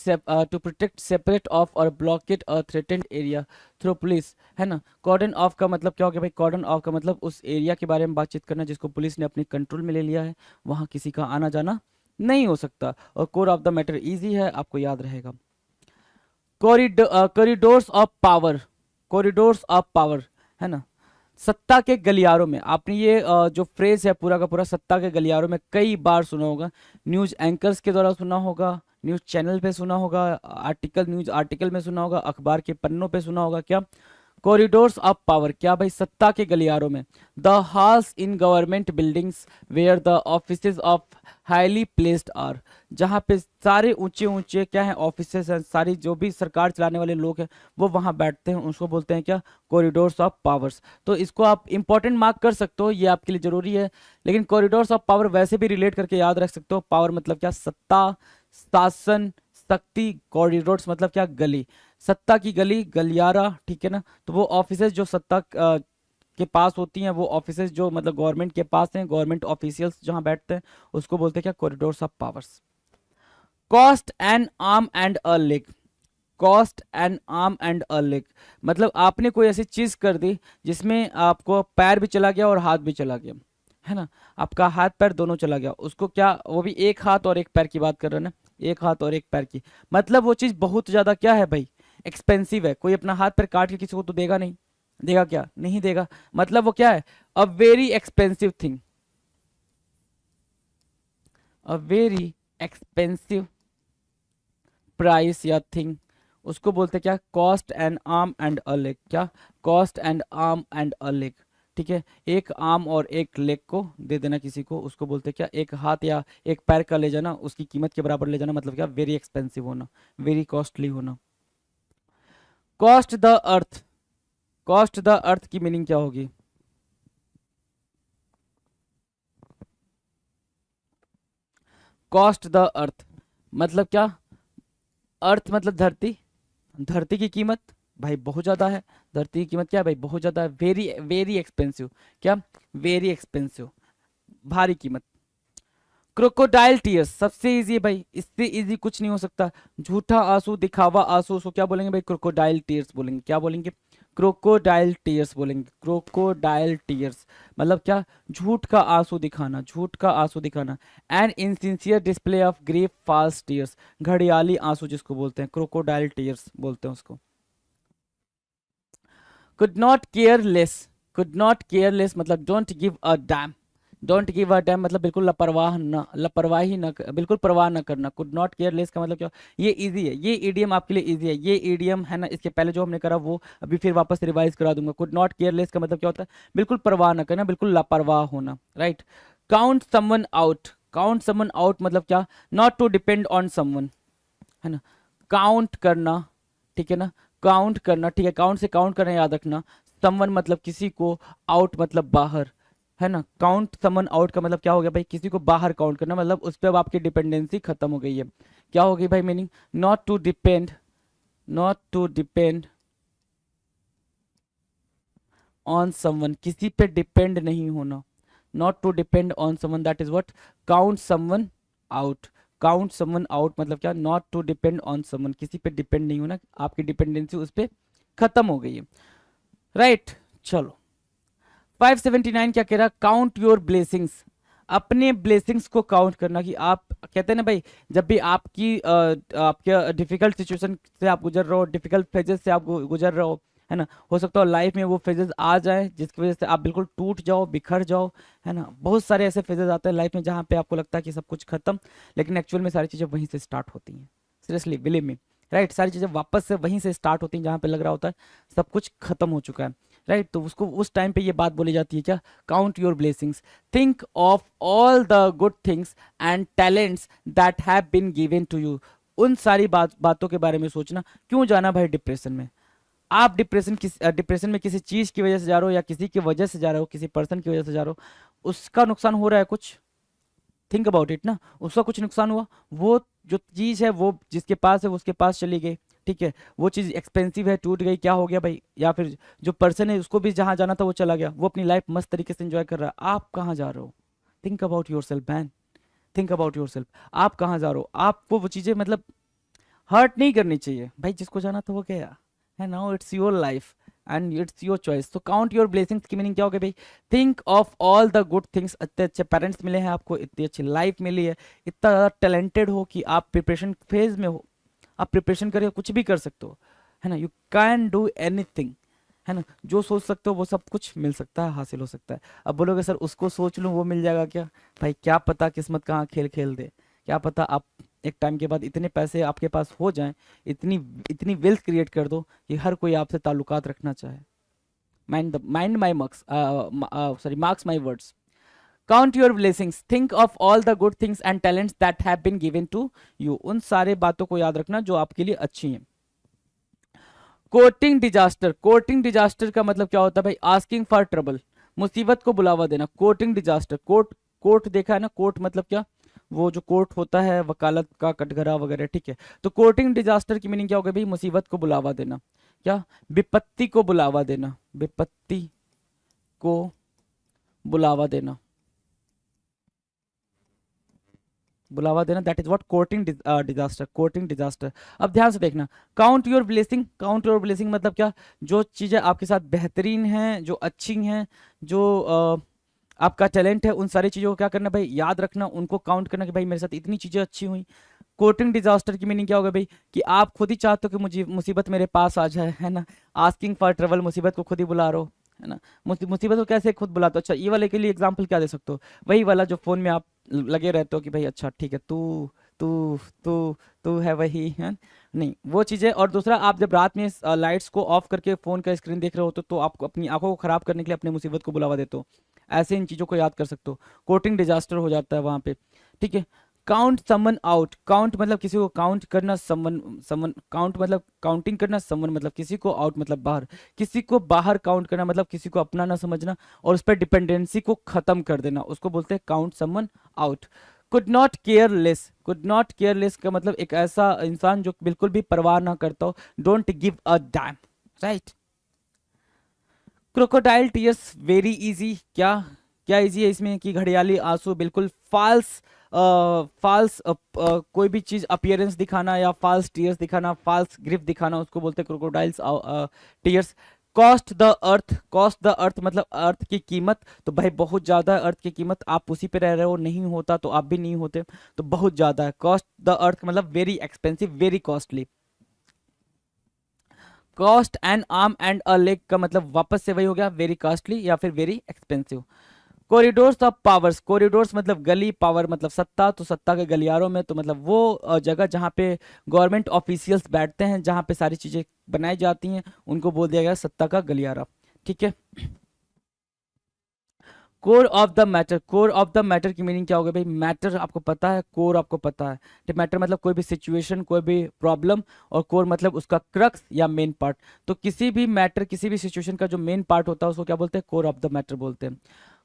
to protect, separate off और blockade a threatened area through police, है ना। कॉर्डन ऑफ का मतलब क्या होगा भाई, कॉर्डन ऑफ का मतलब उस एरिया के बारे में बातचीत करना जिसको पुलिस ने अपने कंट्रोल में ले लिया है, वहां किसी का आना जाना नहीं हो सकता। और core of the matter easy है, आपको याद रहेगा। Corridors of power, corridors of power, है ना। सत्ता के गलियारों में, आपने ये जो फ्रेज है पूरा का पूरा सत्ता के गलियारों में कई बार सुना होगा, न्यूज एंकर्स के द्वारा सुना होगा, न्यूज चैनल पे सुना होगा, आर्टिकल, न्यूज आर्टिकल में सुना होगा, अखबार के पन्नों पे सुना होगा क्या, कॉरिडोर्स ऑफ पावर, क्या भाई, सत्ता के गलियारों में। The halls in government buildings where the offices of highly placed are, जहाँ पे सारे ऊंचे ऊंचे क्या है ऑफिसेज हैं, सारी जो भी सरकार चलाने वाले लोग हैं वो वहाँ बैठते हैं, उसको बोलते हैं क्या, कॉरिडोर्स ऑफ पावर्स। तो इसको आप इंपॉर्टेंट मार्क कर सकते हो, ये आपके लिए जरूरी है। लेकिन कॉरिडोर्स ऑफ पावर वैसे भी रिलेट करके याद रख सकते हो, पावर मतलब क्या, सत्ता, शासन, शक्ति, कॉरिडोर्स मतलब क्या, गली, सत्ता की गली, गलियारा, ठीक है ना। तो वो ऑफिसेज जो सत्ता के पास होती हैं, वो ऑफिसेज जो मतलब गवर्नमेंट के पास हैं, गवर्नमेंट ऑफिशियल्स जहां बैठते हैं, उसको बोलते हैं क्या, corridors of powers. Cost N arm and a leg, cost N arm and a leg मतलब आपने कोई ऐसी चीज कर दी जिसमें आपको पैर भी चला गया और हाथ भी चला गया, है ना, आपका हाथ पैर दोनों चला गया, उसको क्या, वो भी एक हाथ और एक पैर की बात कर रहे हैं ना, एक हाथ और एक पैर की, मतलब वो चीज बहुत ज्यादा क्या है भाई, एक्सपेंसिव है। कोई अपना हाथ पैर काट के किसी को तो देगा नहीं, देगा क्या, नहीं देगा, मतलब वो क्या है, a very expensive thing, a very expensive price या थिंग, उसको बोलते हैं क्या, cost and arm and a leg, क्या, cost and arm and a leg, ठीक है, एक आर्म और एक लेग को दे देना किसी को, उसको बोलते हैं क्या, एक हाथ या एक पैर का ले जाना, उसकी कीमत के बराबर ले जाना, मतलब क्या, वेरी एक्सपेंसिव होना, वेरी कॉस्टली होना। Cost the earth, cost the earth की मीनिंग क्या होगी, कॉस्ट द अर्थ मतलब क्या, अर्थ मतलब धरती, धरती की कीमत भाई बहुत ज्यादा है, धरती की कीमत क्या है भाई, बहुत ज्यादा है, वेरी वेरी एक्सपेंसिव, क्या, वेरी एक्सपेंसिव, भारी कीमत। क्रोकोडाइल टीयर्स सबसे इजी है भाई, इससे इजी कुछ नहीं हो सकता, झूठा आंसू, दिखावा आंसू, उसको क्या बोलेंगे भाई, क्रोकोडाइल टीयर्स बोलेंगे, क्या बोलेंगे, क्रोकोडाइल टीयर्स बोलेंगे, क्रोकोडाइल टीयर्स मतलब क्या, झूठ का आंसू दिखाना, झूठ का आंसू दिखाना। An insincere display of grief false tears, घड़ियाली आंसू जिसको बोलते हैं, क्रोकोडाइल टीयर्स बोलते हैं उसको। could not care less, could not care less मतलब don't give a damn, don't give a dam मतलब बिल्कुल लापरवाह ना, लापरवाही ना, बिल्कुल परवाह ना करना। कुड नॉट केयर लेस का मतलब क्या, ये इजी है, ये ईडीएम आपके लिए इजी है, ये ईडीएम है ना, इसके पहले जो हमने करा वो अभी फिर वापस रिवाइज करा दूंगा। कुड नॉट केयर लेस का मतलब क्या होता है, बिल्कुल परवाह ना करना, बिल्कुल लापरवाह होना, right. Count someone out, count someone out मतलब क्या, not to depend on someone, है ना, काउंट करना, ठीक है ना, काउंट करना, ठीक है, काउंट से काउंट करना याद रखना, समवन मतलब किसी को, आउट मतलब बाहर, है ना, काउंट समवन आउट का मतलब क्या हो गया भाई, किसी को बाहर काउंट करना, मतलब उस पर अब आपकी डिपेंडेंसी खत्म हो गई है। क्या हो गई भाई meaning, not to depend, not to depend on someone, किसी पे डिपेंड नहीं होना, not to depend on someone, that is what count someone out. Count someone out मतलब क्या, not to depend on someone, किसी पे डिपेंड नहीं होना, आपकी डिपेंडेंसी उस पर खत्म हो गई है, राइट। चलो 579 क्या कह रहा, काउंट योर ब्लेसिंग्स, अपने ब्लेसिंग्स को काउंट करना, कि आप कहते हैं ना भाई, जब भी आपकी आपके डिफिकल्ट सिचुएशन से आप गुजर रहे हो, डिफिकल्ट फेजेस से आप गुजर रहे हो, है ना, हो सकता है लाइफ में वो फेजेस आ जाए जिसकी वजह से आप बिल्कुल टूट जाओ, बिखर जाओ, है ना, बहुत सारे ऐसे फेजेस आते हैं लाइफ में जहाँ पे आपको लगता है कि सब कुछ खत्म, लेकिन एक्चुअल में सारी चीज़ें वहीं से स्टार्ट होती हैं, सीरियसली बिलीव मी, राइट, सारी चीज़ें वापस से वहीं से स्टार्ट होती हैं जहाँ पे लग रहा होता है सब कुछ खत्म हो चुका है, राइट। तो उसको उस टाइम पे ये बात बोली जाती है क्या, count your blessings, think of all the good things and talents that have been given to you, उन सारी बातों के बारे में सोचना। क्यों जाना भाई डिप्रेशन में, आप डिप्रेशन में किसी चीज की वजह से जा रहे हो, या किसी की वजह से जा रहे हो, किसी पर्सन की वजह से जा रहे हो, उसका नुकसान हो रहा है कुछ, थिंक अबाउट इट ना, उसका कुछ नुकसान हुआ, वो जो चीज है वो जिसके पास है वो उसके पास चली गई, ठीक है, वो चीज एक्सपेंसिव है, टूट गई, क्या हो गया भाई, या फिर जो पर्सन है उसको भी जहां जाना था वो चला गया, वो अपनी लाइफ मस्त तरीके से एंजॉय कर रहा है, आप कहाँ जा रहे हो, think about your self man, think about your self, आप कहाँ जा रहे हो, आपको वो चीजें मतलब हर्ट नहीं करनी चाहिए भाई, जिसको जाना था वो गया, है ना, it's your life and it's your choice. तो काउंट योर ब्लेसिंग्स की मीनिंग क्या हो गई भाई, think of all the good things, इतने अच्छे पेरेंट्स मिले हैं आपको, इतनी अच्छी लाइफ मिली है, इतना ज़्यादा टैलेंटेड हो कि आप प्रिपरेशन फेज में हो, आप प्रिपरेशन करके कुछ भी कर सकते हो, है ना, यू कैन डू एनीथिंग, है ना, जो सोच सकते हो वो सब कुछ मिल सकता है, हासिल हो सकता है। अब बोलोगे सर उसको सोच लूँ वो मिल जाएगा क्या, भाई क्या पता किस्मत कहाँ खेल खेल दे, क्या पता आप एक टाइम के बाद इतने पैसे आपके पास हो जाएं, इतनी इतनी वेल्थ क्रिएट कर दो कि हर कोई आपसे ताल्लुकात रखना चाहे, mind my marks, sorry, marks my words. Count your blessings, think of all the good things and talents that have been given to you. उन सारे बातों को याद रखना जो आपके लिए अच्छी हैं. कोर्टिंग डिजास्टर, कोर्टिंग डिजास्टर का मतलब क्या होता है भाई? आस्किंग फॉर ट्रबल, मुसीबत को बुलावा देना. कोर्टिंग डिजास्टर, कोर्ट, कोर्ट देखा है ना? कोर्ट मतलब क्या? वो जो कोर्ट होता है वकालत का, कटघरा वगैरह, ठीक है. तो कोर्टिंग डिजास्टर की मीनिंग क्या होगा भाई? मुसीबत को बुलावा देना. क्या? विपत्ति को बुलावा देना, विपत्ति को बुलावा देना, बुलावा देना. That is what courting disaster, courting disaster. अब ध्यान से देखना, count your blessing, count your blessing मतलब क्या? जो चीजें आपके साथ बेहतरीन हैं, जो अच्छी हैं, जो आपका टैलेंट है, उन सारी चीज़ों को क्या करना भाई? याद रखना, उनको काउंट करना कि भाई मेरे साथ इतनी चीज़ें अच्छी हुई. कोर्टिंग डिजास्टर की मीनिंग क्या होगा भाई? कि आप खुद ही चाहते हो कि मुझे मुसीबत मेरे पास आ जाए, है ना? आस्किंग फॉर ट्रबल, मुसीबत को खुद ही बुला रहे हो, है ना? मुसीबत को कैसे खुद बुलाते हो? अच्छा, ये वाले के लिए एग्जाम्पल क्या दे सकते हो? वही वाला जो फोन में आप लगे रहते हो कि भाई अच्छा ठीक है, तू तू तू तू है वही, है नहीं, वो चीज़ें. और दूसरा, आप जब रात में लाइट्स को ऑफ करके फ़ोन का स्क्रीन देख रहे हो तो आपको अपनी आंखों को ख़राब करने के लिए अपनी मुसीबत को बुलावा देते हो. ऐसे इन चीज़ों को याद कर सकते हो. कोर्टिंग डिजास्टर हो जाता है वहाँ पे, ठीक है. काउंट समवन आउट, काउंट मतलब किसी को काउंट करना, समवन, समवन काउंट मतलब काउंटिंग करना, समवन मतलब किसी को, आउट मतलब बाहर. किसी को बाहर काउंट करना मतलब किसी को अपना ना समझना और उस पर डिपेंडेंसी को खत्म कर देना, उसको बोलते हैं count someone out. Could not care less, could not care less का मतलब एक ऐसा इंसान जो बिल्कुल भी परवाह ना करता हो. Don't give a dam, right. Crocodile tears, very easy. क्या क्या इजी है इसमें? कि घड़ियाली आंसू, बिल्कुल फाल्स, फाल्स कोई भी चीज अपियरेंस दिखाना या फाल्स टीयर्स दिखाना, फाल्स ग्रिफ दिखाना, उसको बोलते हैं crocodiles tears. Cost the earth, cost the earth मतलब अर्थ की कीमत. तो भाई बहुत ज्यादा है अर्थ की कीमत, आप उसी पे रह रहे हो, नहीं होता तो आप भी नहीं होते, तो बहुत ज्यादा है. कॉस्ट द अर्थ मतलब very expensive, very costly. Cost N arm and a leg का मतलब वापस से वही हो गया, वेरी कॉस्टली या फिर very expensive. Corridors of powers, corridors मतलब गली, पावर मतलब सत्ता, तो सत्ता के गलियारों में, तो मतलब वो जगह जहाँ पे गवर्नमेंट ऑफिशियल्स बैठते हैं, जहाँ पे सारी चीज़ें बनाई जाती हैं, उनको बोल दिया गया सत्ता का गलियारा, ठीक है. Core of the matter, core of the matter की मीनिंग क्या होगा भाई? मैटर आपको पता है, कोर आपको पता है. तो मैटर मतलब कोई भी सिचुएशन, कोई भी प्रॉब्लम, और कोर मतलब उसका क्रक्स या मेन पार्ट. तो किसी भी मैटर, किसी भी सिचुएशन का जो मेन पार्ट होता है उसको क्या बोलते हैं? कोर ऑफ द मैटर बोलते हैं.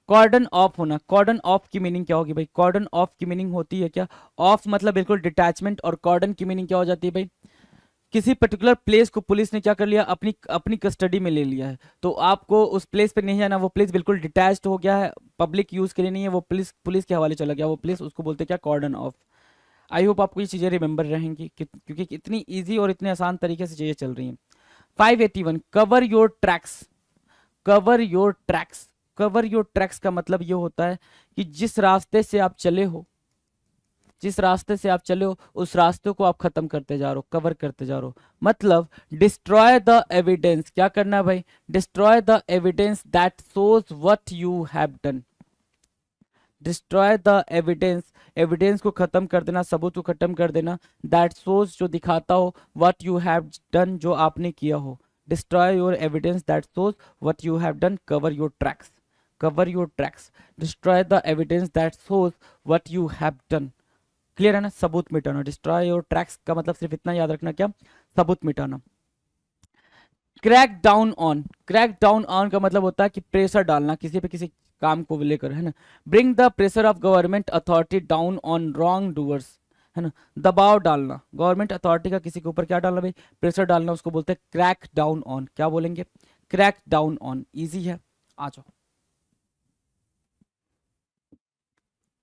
कॉर्डन ऑफ होना, कॉर्डन ऑफ की मीनिंग क्या होगी भाई? कॉर्डन ऑफ की मीनिंग होती है क्या? ऑफ मतलब बिल्कुल डिटैचमेंट, और कॉर्डन की मीनिंग क्या हो जाती है भाई? किसी पर्टिकुलर प्लेस को पुलिस ने क्या कर लिया? अपनी अपनी कस्टडी में ले लिया है, तो आपको उस प्लेस पे नहीं जाना, वो प्लेस बिल्कुल डिटैच्ड हो गया है, पब्लिक यूज के लिए नहीं है, वो पुलिस पुलिस के हवाले चला गया वो प्लेस, उसको बोलते हैं क्या? Cordon of. आई होप आपको ये चीज़ें रिमेंबर रहेंगी क्योंकि इतनी ईजी और इतने आसान तरीके से चीज़ें चल रही हैं. 581, cover your tracks, cover your tracks. Cover your tracks का मतलब ये होता है कि जिस रास्ते से आप चले हो, जिस रास्ते से आप चले हो उस रास्ते को आप खत्म करते जा रहे हो, कवर करते जा रहे हो. मतलब डिस्ट्रॉय द एविडेंस, क्या करना है भाई? Destroy the evidence that shows what you have done. Destroy the evidence, evidence को खत्म कर देना, सबूत को खत्म कर देना. दैट शोज जो दिखाता हो, व्हाट यू हैव डन जो आपने किया हो. Destroy your evidence that shows what you have done. Cover your tracks, cover your tracks. Destroy the evidence that shows what you have done. Clear है ना? सबूत मिटाना. डिस्ट्रॉय योर ट्रैक्स का मतलब सिर्फ इतना याद रखना, क्या? सबूत मिटाना. Crack down on, crack down on का मतलब होता है कि प्रेशर डालना किसी पे, किसी काम को लेकर, है ना? Bring the pressure of government authority down on wrong doers, है ना? दबाव डालना, गवर्नमेंट अथॉरिटी का किसी के ऊपर क्या डालना भाई? प्रेशर डालना, उसको बोलते हैं क्रैक डाउन ऑन. क्या बोलेंगे? Crack down on. इजी है, आ जाओ.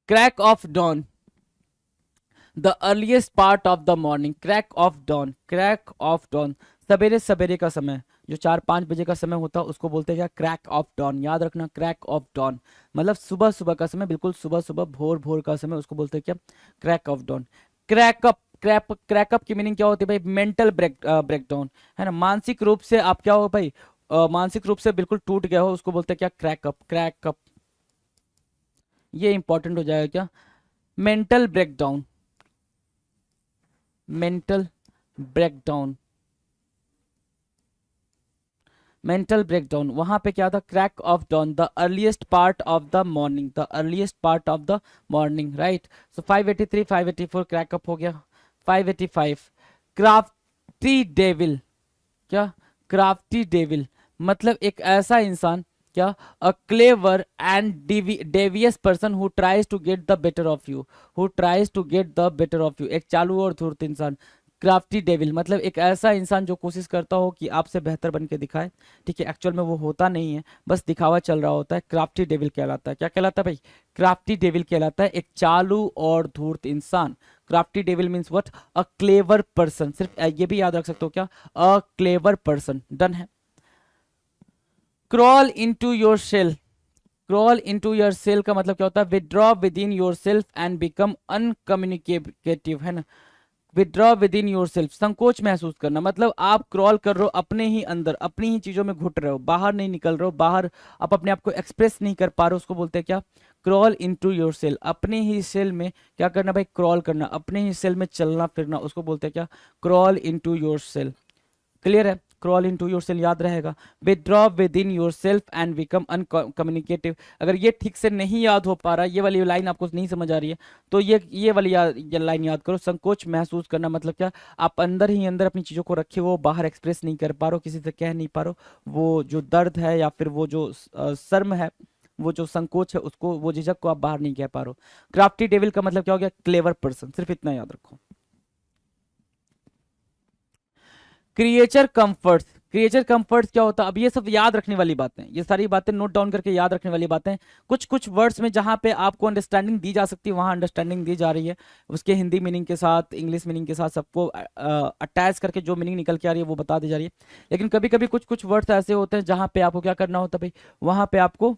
Crack of dawn, the earliest part of the morning. Crack of dawn, crack of dawn सवेरे सवेरे का समय, जो 4-5 बजे का समय होता है उसको बोलते हैं क्या? Crack of dawn. याद रखना, क्रैक ऑफ डॉन मतलब सुबह सुबह का समय, बिल्कुल सुबह सुबह, भोर भोर का समय, उसको बोलते हैं क्या? Crack of dawn. Crack up, crack up की मीनिंग क्या होती है भाई? मेंटल ब्रेकडाउन, है ना? मानसिक रूप से आप क्या हो भाई? मानसिक रूप से बिल्कुल टूट गए हो, उसको बोलते हैं क्या? क्रैकअप, क्रैकअप. ये इंपॉर्टेंट हो जाएगा क्या? Mental breakdown, mental breakdown. Mental breakdown, वहां पे क्या था, crack of dawn, the earliest part of the morning, the earliest part of the morning, right. So 583 584 crack up हो गया। 585 क्राफ्टी डेविल, क्या, क्राफ्टी डेविल मतलब एक ऐसा इंसान, क्या, a clever and devious person who tries to get the better of you, who tries to get the better of you, एक चालू और धूर्त इंसान। क्राफ्टी डेविल मतलब एक ऐसा इंसान जो कोशिश करता हो कि आपसे बेहतर बन के दिखाए, ठीक है, एक्चुअल में वो होता नहीं है, बस दिखावा चल रहा होता है, क्राफ्टी डेविल कहलाता है। क्या कहलाता है भाई, क्राफ्टी डेविल कहलाता है, एक चालू और धूर्त इंसान। Crafty devil means what, a clever person, सिर्फ ये भी याद रख सकते हो क्या, अ क्लेवर पर्सन, डन है। Crawl into your shell, crawl into your shell का मतलब क्या होता है, withdraw within yourself and become uncommunicative, है ना। Withdraw within yourself, संकोच महसूस करना, मतलब आप क्रॉल कर रहे हो अपने ही अंदर, अपनी ही चीजों में घुट रहे हो, बाहर नहीं निकल रहे हो, बाहर आप अपने आप को एक्सप्रेस नहीं कर पा रहे हो, उसको बोलते हैं क्या, क्रॉल इनटू योर सेल। अपने ही सेल में क्या करना भाई, क्रॉल करना, अपने ही सेल में चलना फिरना, उसको बोलते हैं क्या, crawl into your shell. Clear है, क्रॉल इनटू योरसेल्फ याद रहेगा। Withdraw within yourself and become uncommunicative, अगर ये ठीक से नहीं याद हो पा रहा, ये वाली लाइन आपको नहीं समझ आ रही है, तो ये वाली ये लाइन याद करो। संकोच महसूस करना मतलब क्या, आप अंदर ही अंदर अपनी चीजों को रखे हो, बाहर एक्सप्रेस नहीं कर पा रहे हो, किसी से कह नहीं पा रहे हो, वो जो दर्द है या फिर वो जो शर्म है, वो जो संकोच है, उसको, वो झिझक को आप बाहर नहीं कह पा रहे हो। क्राफ्टी डेविल का मतलब क्या हो गया, क्लेवर पर्सन, सिर्फ इतना याद रखो। क्रिएचर कंफर्ट्स, क्रिएचर कंफर्ट्स क्या होता है, अब ये सब याद रखने वाली बातें, ये सारी बातें नोट डाउन करके याद रखने वाली बातें। कुछ कुछ वर्ड्स में जहां पे आपको अंडरस्टैंडिंग दी जा सकती है, वहां अंडरस्टैंडिंग दी जा रही है, उसके हिंदी मीनिंग के साथ, इंग्लिश मीनिंग के साथ, सबको अटैच करके जो मीनिंग निकल के आ रही है वो बता दी जा रही है। लेकिन कभी कभी कुछ कुछ वर्ड्स ऐसे होते हैं जहां पे आपको क्या करना होता है भाई, वहां पे आपको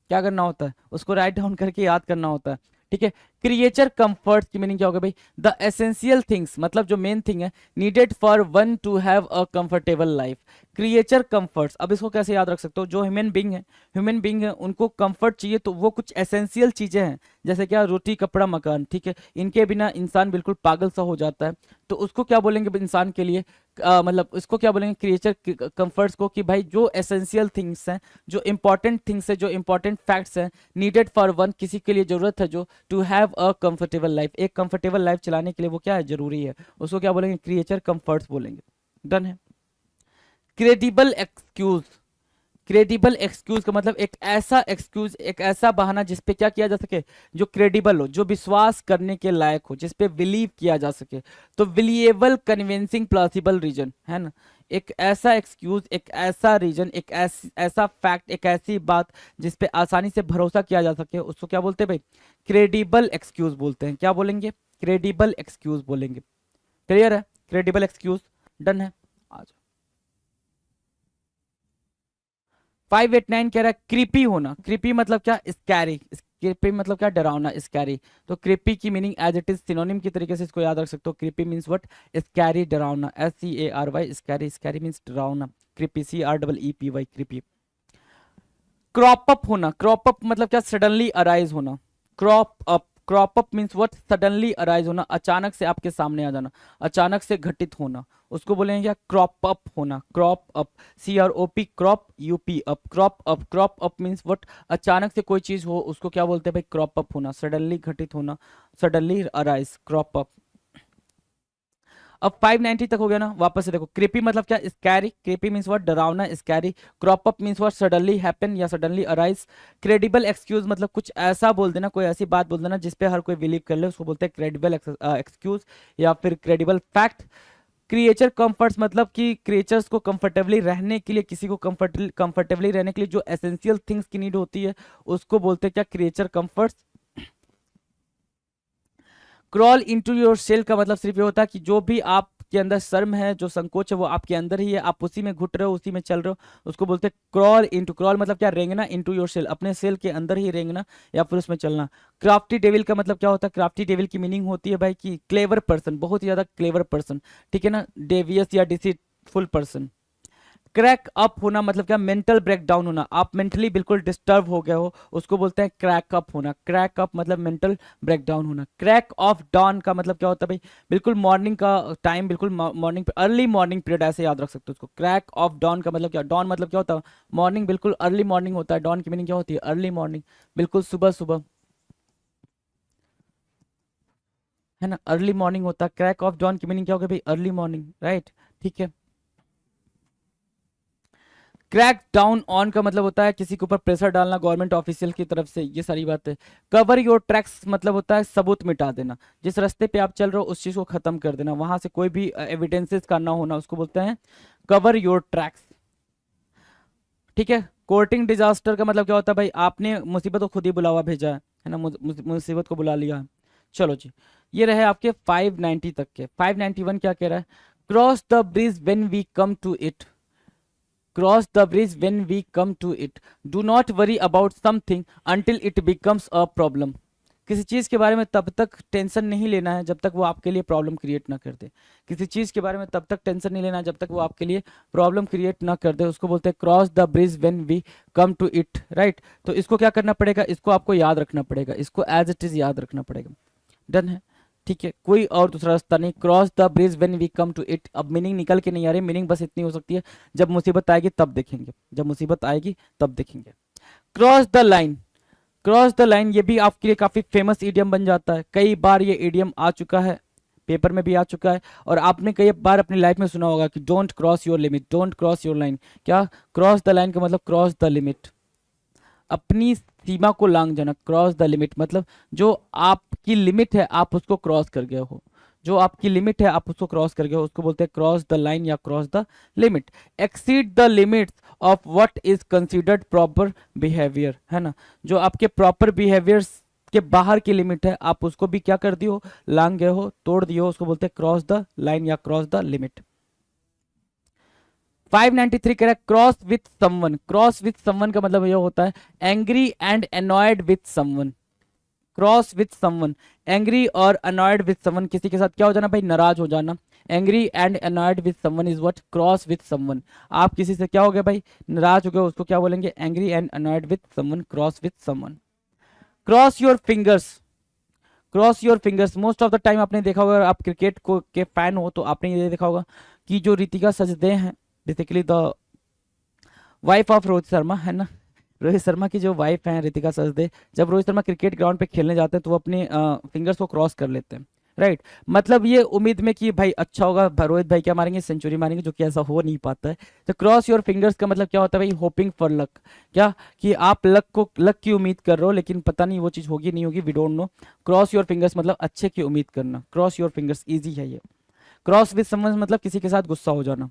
क्या करना होता है, उसको राइट डाउन करके याद करना होता है, ठीक है। क्रिएचर कंफर्ट की मीनिंग क्या होगा भाई, द एसेंशियल थिंग्स, मतलब जो मेन थिंग है, needed for one two have a comfortable life. Creature comforts, अब इसको कैसे याद रख सकते हो, जो ह्यूमन बींग है, ह्यूमन बींग है, उनको कंफर्ट चाहिए, तो वो कुछ एसेंशियल चीजें हैं, जैसे क्या, रोटी कपड़ा मकान, ठीक है, इनके बिना इंसान बिल्कुल पागल सा हो जाता है, तो उसको क्या बोलेंगे इंसान के लिए, मतलब इसको क्या बोलेंगे, क्रिएचर कंफर्ट्स को, कि भाई जो एसेंशियल थिंग्स हैं, जो इंपॉर्टेंट थिंग्स है, जो इंपॉर्टेंट फैक्ट्स हैं, नीडेड फॉर वन, किसी के लिए जरूरत है, जो to have a comfortable life, एक कंफर्टेबल लाइफ चलाने के लिए वो क्या है, जरूरी है, उसको क्या बोलेंगे, क्रिएचर कंफर्ट्स बोलेंगे, डन है। क्रेडिबल एक्सक्यूज, क्रेडिबल एक्सक्यूज का मतलब एक ऐसा एक्सक्यूज, एक ऐसा बहाना जिसपे क्या किया जा सके, जो क्रेडिबल हो, जो विश्वास करने के लायक हो, जिसपे बिलीव किया जा सके, तो बिलीएबल कन्विंसिंग प्लॉसिबल रीजन, है ना। एक ऐसा एक्सक्यूज, एक ऐसा रीजन, एक ऐसा फैक्ट, एक ऐसी बात जिसपे आसानी से भरोसा किया जा सके, उसको क्या बोलते हैं भाई, क्रेडिबल एक्सक्यूज बोलते हैं। क्या बोलेंगे, क्रेडिबल एक्सक्यूज बोलेंगे। क्लियर है, क्रेडिबल एक्सक्यूज, डन है। आ 589 कह रहा है क्रीपी होना, क्रीपी मतलब क्या, स्कैरी, क्रीपी मतलब क्या, डरावना, स्कैरी। तो क्रीपी की meaning as it is synonym की तरीके से इसको याद रख सकते हो, क्रीपी मींस व्हाट, स्कैरी, डरावना, SCARY, स्कैरी, स्कैरी मींस डरावना, creepy, CREEPY, creepy. Crop up होना, क्रॉप अप मतलब क्या, सडनली अराइज होना, crop up, crop up means what, suddenly arise होना, अचानक से आपके सामने आ जाना, अचानक से घटित होना, उसको बोलेंगे क्या, क्रॉप अप होना, crop up, CROP, crop, UP up, crop up, crop up means what, अचानक से कोई चीज हो, उसको क्या बोलते हैं भाई, क्रॉप अप होना, सडनली घटित होना, सडनली अराइज, क्रॉप अप। अब 590 तक हो गया ना, वापस से देखो, क्रीपी मतलब क्या, स्कैरी, क्रीपी मींस व्हाट, डरावना, scary. Crop up means what, suddenly happen या सडनली अराइज। क्रेडिबल एक्सक्यूज मतलब कुछ ऐसा बोल देना, कोई ऐसी बात बोल देना जिसपे हर कोई बिलीव कर ले, उसको बोलते हैं क्रेडिबल एक्सक्यूज या फिर क्रेडिबल फैक्ट। क्रिएचर कंफर्ट्स मतलब कि क्रिएचर्स को कंफर्टेबली रहने के लिए, किसी को कंफर्टेबली रहने के लिए जो एसेंशियल थिंग्स की नीड होती है, उसको बोलते हैं क्या, creature comforts. Crawl into your shell का मतलब सिर्फ ये होता है कि जो भी आपके अंदर शर्म है, जो संकोच है, वो आपके अंदर ही है, आप उसी में घुट रहे हो, उसी में चल रहे हो, उसको बोलते हैं क्रॉल इनटू, क्रॉल मतलब क्या, रेंगना, इनटू योर शेल, अपने सेल के अंदर ही रेंगना या फिर उसमें चलना। क्राफ्टी डेविल का मतलब क्या होता है, क्राफ्टी डेविल की मीनिंग होती है भाई कि क्लेवर पर्सन, बहुत ही ज्यादा क्लेवर पर्सन, ठीक है ना, डेवियस या डिसीटफुल पर्सन। क्रैक अप होना मतलब क्या, मेंटल ब्रेकडाउन होना, आप मेंटली बिल्कुल डिस्टर्ब हो गए हो, उसको बोलते हैं क्रैक अप होना। क्रैक अप मतलब मेंटल ब्रेकडाउन होना। क्रैक ऑफ डॉन का मतलब क्या होता है भाई, बिल्कुल मॉर्निंग का टाइम, बिल्कुल मॉर्निंग, अर्ली मॉर्निंग पीरियड, ऐसे याद रख सकते हो उसको। क्रैक ऑफ डॉन का मतलब क्या, डॉन मतलब क्या होता है, मॉर्निंग, बिल्कुल अर्ली मॉर्निंग होता है। डॉन की मीनिंग क्या होती है, अर्ली मॉर्निंग, बिल्कुल सुबह सुबह, है ना, अर्ली मॉर्निंग होता है। क्रैक ऑफ डॉन की मीनिंग क्या होगा भाई, अर्ली मॉर्निंग, राइट, ठीक है। क्रैक डाउन ऑन का मतलब होता है किसी के ऊपर प्रेशर डालना गवर्नमेंट ऑफिशियल की तरफ से, ये सारी बातें। कवर योर ट्रैक्स मतलब होता है सबूत मिटा देना, जिस रास्ते पे आप चल रहे हो उस चीज को खत्म कर देना, वहां से कोई भी एविडेंसेस का ना होना, उसको बोलते हैं कवर योर ट्रैक्स, ठीक है। कोर्टिंग डिजास्टर का मतलब क्या होता है भाई, आपने मुसीबत को खुद ही बुलावा भेजा है ना, मुसीबत को बुला लिया है। चलो जी, ये रहे आपके 590 तक के। 591 क्या कह रहा है, cross the bridge when we come to it, cross the bridge when we come to it, do not worry about something until it becomes a problem. किसी चीज के बारे में तब तक टेंशन नहीं लेना है जब तक वो आपके लिए प्रॉब्लम क्रिएट ना कर दे। किसी चीज के बारे में तब तक टेंशन नहीं लेना है जब तक वो आपके लिए प्रॉब्लम क्रिएट ना कर दे, उसको बोलते हैं cross the bridge when we come to it, right. तो इसको क्या करना पड़ेगा, इसको आपको याद रखना पड़ेगा, इसको एज इट इज याद रखना पड़ेगा। डन है, ठीक है, कोई और दूसरा रास्ता नहीं। Cross the bridge when we come to it, अब मीनिंग निकल के नहीं आ रही, मीनिंग बस इतनी हो सकती है, जब मुसीबत आएगी तब देखेंगे, जब मुसीबत आएगी तब देखेंगे। Cross the line, cross the line ये भी आपके लिए काफी फेमस इडियम बन जाता है, कई बार ये इडियम आ चुका है, पेपर में भी आ चुका है, और आपने कई बार अपनी लाइफ में सुना होगा कि don't cross your limit, don't cross your line. क्या, क्रॉस द लाइन का मतलब क्रॉस द लिमिट, अपनी सीमा को लांघ जाना। क्रॉस द लिमिट मतलब जो आपकी लिमिट है आप उसको क्रॉस कर गए हो, जो आपकी लिमिट है आप उसको क्रॉस कर गए हो, उसको बोलते हैं क्रॉस द लाइन या cross the limit. Exceed the limits of what is considered proper behaviour, है ना, जो आपके प्रॉपर बिहेवियर्स के बाहर की लिमिट है आप उसको भी क्या कर दियो, लांघ गए हो, तोड़ दियो, उसको बोलते हैं क्रॉस द लाइन या क्रॉस द लिमिट। 593 कह रहा है cross with someone, cross with someone का मतलब ये होता है angry and annoyed with someone. Cross with someone, angry और अनॉयड विथ समवन, किसी के साथ क्या हो जाना भाई, नाराज हो जाना। Angry and annoyed with someone is what, cross with someone. आप किसी से क्या हो गए भाई, नाराज हो गए, उसको क्या बोलेंगे, angry and annoyed with someone, cross with someone. Cross your fingers, cross your fingers, most of the time आपने देखा होगा, आप क्रिकेट को के फैन हो तो आपने ये देखा होगा कि जो रितिका सजदे हैं, basically the wife of Rohit Sharma, है ना, रोहित शर्मा की जो वाइफ है रितिका सजदे, जब रोहित शर्मा क्रिकेट ग्राउंड पे खेलने जाते हैं तो वो अपने फिंगर्स को क्रॉस कर लेते हैं, राइट। मतलब ये उम्मीद में कि भाई अच्छा होगा, रोहित भाई क्या मारेंगे, सेंचुरी मारेंगे, जो कि ऐसा हो नहीं पाता है। तो क्रॉस योर फिंगर्स का मतलब क्या होता है भाई, होपिंग फॉर लक, क्या कि आप लक की उम्मीद कर रहे हो लेकिन पता नहीं वो चीज़ होगी नहीं होगी, we don't know. Cross your fingers मतलब अच्छे की उम्मीद करना, क्रॉस योर फिंगर्स, ईजी है ये। क्रॉस विद समवन मतलब किसी के साथ गुस्सा हो जाना।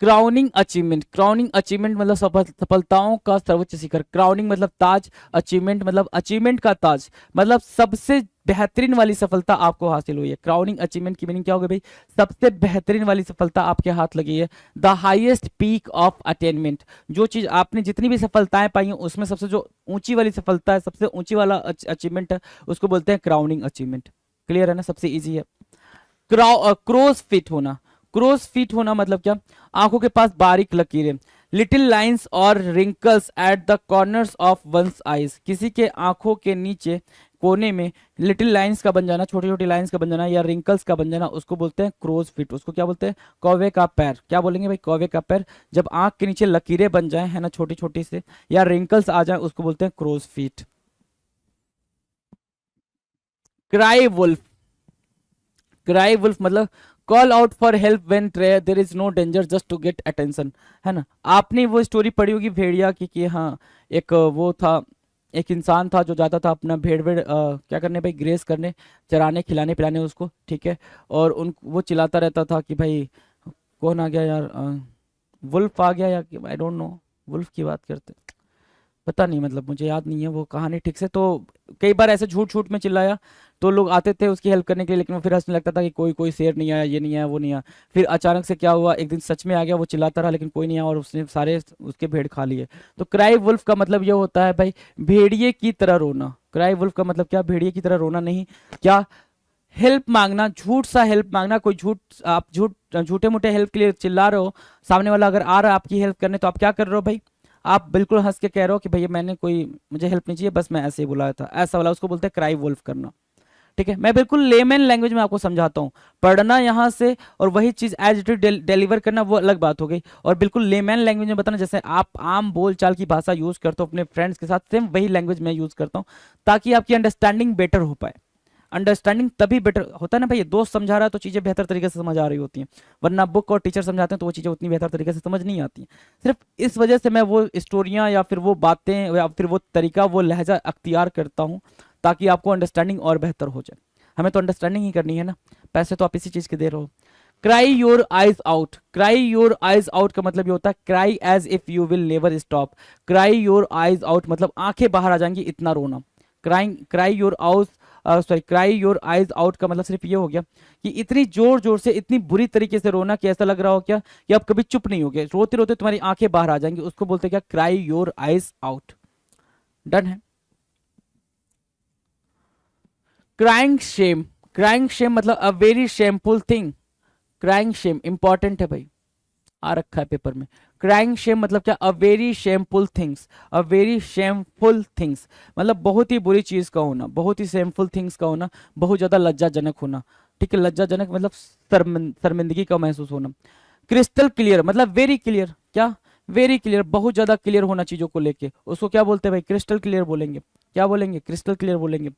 क्राउनिंग अचीवमेंट, क्राउनिंग अचीवमेंट मतलब सफलताओं का सर्वोच्च शिखर। क्राउनिंग मतलब ताज, अचीवमेंट मतलब अचीवमेंट का ताज, मतलब सबसे बेहतरीन वाली सफलता आपको हासिल हुई है। क्राउनिंग अचीवमेंट की मीनिंग क्या होगी भाई, सबसे बेहतरीन वाली सफलता आपके हाथ लगी है। The highest peak of attainment, जो चीज आपने जितनी भी सफलताएं पाई हैं उसमें सबसे जो ऊंची वाली सफलता है, सबसे ऊंची वाला अचीवमेंट है, उसको बोलते हैं क्राउनिंग अचीवमेंट। क्लियर है ना, सबसे ईजी है। क्रोज फिट होना, क्रोज फिट होना मतलब क्या, आंखों के पास बारीक लकीरें, लिटिल लाइंस और wrinkles at the corners of one's eyes, किसी के आंखों के नीचे कोने में लिटिल लाइंस का बन जाना, छोटी छोटी लाइंस का बन जाना या रिंकल्स का बन जाना, उसको बोलते हैं क्रोज फिट। उसको क्या बोलते हैं, कौवे का पैर। क्या बोलेंगे भाई, कौवे का पैर। जब आंख के नीचे लकीरें बन जाए, है ना, छोटी छोटी से, या रिंकल्स आ जाए, उसको बोलते हैं crow's feet. Cry wolf, cry wolf मतलब call out for help when there is no danger just to get attention, है ना। आपने वो स्टोरी पढ़ी होगी भेड़िया की कि हाँ, एक वो था, एक इंसान था जो जाता था अपना भेड़ भेड़ क्या करने भाई, ग्रेस करने, चराने खिलाने पिलाने उसको, ठीक है। और उन वो चिल्लाता रहता था कि भाई कौन आ गया यार, वुल्फ आ गया या आई डोंट नो, वुल्फ की बात करते, पता नहीं, मतलब मुझे याद नहीं है वो कहानी ठीक से। तो कई बार ऐसे झूठ झूठ में चिल्लाया तो लोग आते थे उसकी हेल्प करने के लिए, लेकिन वो फिर हंसने लगता था कि कोई कोई शेर नहीं आया, ये नहीं आया, वो नहीं आया। फिर अचानक से क्या हुआ, एक दिन सच में आ गया, वो चिल्लाता रहा लेकिन कोई नहीं आया और उसने सारे उसके भेड़ खा लिए। तो क्राई वुल्फ का मतलब ये होता है भाई, भेड़िए की तरह रोना। क्राई वुल्फ का मतलब क्या, भेड़िए की तरह रोना नहीं, क्या हेल्प मांगना, झूठ सा हेल्प मांगना, कोई आप झूठे मूठे हेल्प के लिए चिल्ला रहे हो, सामने वाला अगर आ रहा है आपकी हेल्प करने तो आप क्या कर रहे हो भाई, आप बिल्कुल हंस के कह रहे हो कि भैया मैंने कोई, मुझे हेल्प नहीं चाहिए, बस मैं ऐसे ही बुलाया था, ऐसा वाला उसको बोलते हैं क्राई वोल्फ करना। ठीक है, मैं बिल्कुल लेमैन लैंग्वेज में आपको समझाता हूँ। पढ़ना यहाँ से और वही चीज एज इट इज डिलीवर करना वो अलग बात हो गई, और बिल्कुल लेमैन लैंग्वेज में बताना, जैसे आप आम बोल चाल की भाषा यूज करते हो अपने फ्रेंड्स के साथ, सेम वही लैंग्वेज मैं यूज करता हूँ, ताकि आपकी अंडरस्टैंडिंग बेटर हो पाए। अंडरस्टैंडिंग तभी बेटर होता है ना भाई, दोस्त समझा रहा है तो चीजें बेहतर तरीके से समझ आ रही होती हैं, वरना बुक और टीचर समझाते हैं तो वो चीजें उतनी बेहतर तरीके से समझ नहीं आती हैं। सिर्फ इस वजह से मैं वो स्टोरियां या फिर वो बातें या फिर वो तरीका, वो लहजा अख्तियार करता हूँ, ताकि आपको अंडरस्टैंडिंग और बेहतर हो जाए। हमें तो अंडरस्टैंडिंग ही करनी है ना, पैसे तो आप इसी चीज के दे रहे हो। Cry your eyes out, cry your eyes out का मतलब ये होता है cry as if you will never stop. Cry your eyes out मतलब आंखें बाहर आ जाएंगी, इतना रोना। Cry your cry your eyes out का मतलब सिर्फ ये हो गया कि इतनी जोर जोर से, इतनी बुरी तरीके से रोना कि ऐसा लग रहा हो क्या कि आप कभी चुप नहीं होगे, रोते रोते तुम्हारी आंखें बाहर आ जाएंगी, उसको बोलते हैं क्या, cry your eyes out. Done है। क्राइंग शेम, क्राइंग शेम मतलब a very shameful thing. Crying shame important है भाई, आ रखा है पेपर में। क्राइंग शेम मतलब क्या, अ वेरी शेमफुल थिंग्स, अ वेरी शेमफुल थिंग्स मतलब बहुत ही बुरी चीज का होना, बहुत ही शेमफुल थिंग्स का होना, बहुत ज्यादा लज्जाजनक होना। ठीक है, लज्जाजनक मतलब शर्मिंदगी का महसूस होना। क्रिस्टल क्लियर मतलब वेरी क्लियर, क्या, वेरी क्लियर, बहुत ज्यादा क्लियर होना चीजों को लेके, उसको क्या बोलते हैं भाई, क्रिस्टल क्लियर बोलेंगे। क्या बोलेंगे, क्रिस्टल क्लियर बोलेंगे।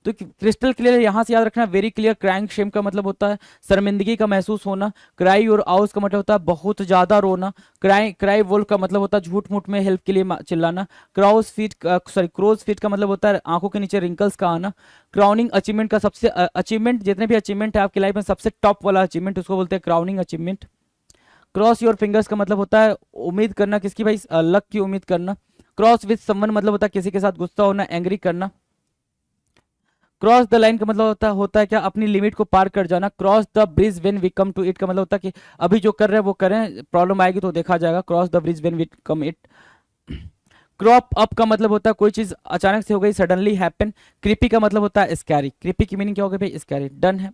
तो क्रिस्टल क्लियर यहां से याद रखना, वेरी क्लियर। क्राइंग शेम का मतलब होता है शर्मिंदगी का महसूस होना। क्राई और आउस का मतलब होता है बहुत ज्यादा रोना। क्राई वोल्फ का मतलब होता है झूठ मूठ में हेल्प के लिए चिल्लाना। क्रोज फीट का मतलब होता है आंखों के नीचे रिंकल्स का आना। क्राउनिंग अचीवमेंट का सबसे अचीवमेंट, जितने भी अचीवमेंट है आपकी लाइफ में सबसे टॉप वाला अचीवमेंट, उसको बोलते हैं crowning achievement. Cross your fingers का मतलब होता है उम्मीद करना किसकी भाई, लक की उम्मीद करना। क्रॉस विथ समवन मतलब होता है किसी के साथ गुस्सा होना, एंग्री करना। क्रॉस द लाइन का मतलब होता है क्या, अपनी लिमिट को पार कर जाना। Cross the bridge when we come to it का मतलब होता है कि अभी जो कर रहे हैं वो करें, प्रॉब्लम आएगी तो देखा जाएगा। Cross the bridge when we come it. Crop up का मतलब होता है कोई चीज अचानक से हो गई, सडनली हैपन। क्रीपी का मतलब होता है स्कैरी। क्रीपी की मीनिंग क्या होगी भाई, स्कैरी। डन है।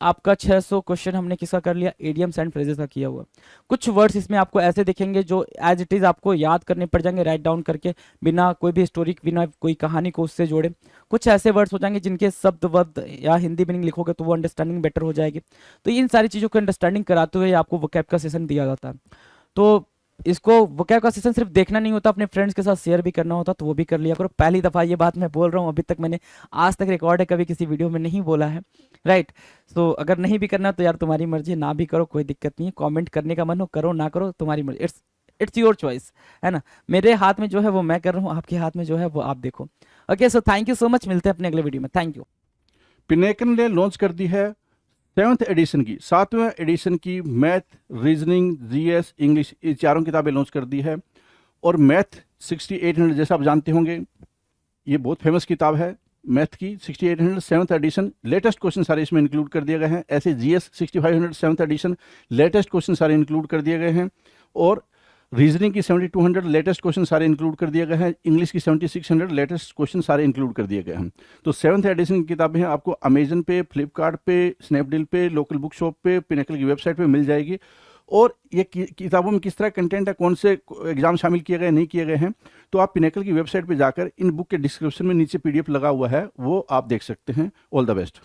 आपका 600 क्वेश्चन हमने किसका कर लिया, इडियम्स एंड फ्रेजेस का किया हुआ। कुछ वर्ड्स इसमें आपको ऐसे दिखेंगे जो एज इट इज आपको याद करने पड़ जाएंगे, राइट डाउन करके, बिना कोई भी स्टोरी, बिना कोई कहानी को उससे जोड़े। कुछ ऐसे वर्ड्स हो जाएंगे जिनके शब्द वर्ड या हिंदी मीनिंग लिखोगे तो वो अंडरस्टैंडिंग बेटर हो जाएगी। तो इन सारी चीज़ों को अंडरस्टैंडिंग कराते हुए आपको वोकैब का सेशन दिया जाता है। तो इसको वोकैब का सेशन सिर्फ देखना नहीं होता, अपने फ्रेंड्स के साथ शेयर भी करना होता, तो वो भी कर लिया करो। पहली दफ़ा ये बात मैं बोल रहा हूँ, अभी तक मैंने आज तक रिकॉर्ड है कभी किसी वीडियो में नहीं बोला है, राइट। सो अगर नहीं भी करना तो यार तुम्हारी मर्जी, ना भी करो कोई दिक्कत नहीं है। कमेंट करने का मन हो करो, ना करो तुम्हारी मर्जी, इट्स योर चॉइस, है ना। मेरे हाथ में जो है वो मैं कर रहा हूँ, आपके हाथ में जो है वो आप देखो। Okay, so thank you so much, मिलते हैं अपने अगले वीडियो में, थैंक यू। पिनेकल ने लॉन्च कर दी है 7th एडिशन की, 7वें एडिशन की मैथ, रीजनिंग, जीएस, इंग्लिश, ये चारों किताबें लॉन्च कर दी है। और मैथ 6800 जैसा आप जानते होंगे, ये बहुत फेमस किताब है मैथ की। 6800 7th एडिशन, लेटेस्ट क्वेश्चन सारे इसमें इंक्लूड कर दिए गए हैं। ऐसे GS 6500 7th edition, latest question सारे इंक्लूड कर दिए गए हैं। और रीजनिंग की 7200 लेटेस्ट क्वेश्चन सारे इंक्लूड कर दिए गए हैं। इंग्लिश की 7600 लेटेस्ट क्वेश्चन सारे इंक्लूड कर दिए गए हैं। तो 7th एडिशन की किताबें हैं, आपको अमेजन पे, फ्लिपकार्ट पे, स्नैपडील पे, लोकल बुक शॉप पे, पिनेकल की वेबसाइट पे मिल जाएगी। और ये किताबों में किस तरह कंटेंट है, कौन से एग्जाम शामिल किए गए नहीं किए गए हैं, तो आप पिनेकल की वेबसाइट पे जाकर इन बुक के डिस्क्रिप्शन में नीचे पीडीएफ लगा हुआ है, वो आप देख सकते हैं। All the best.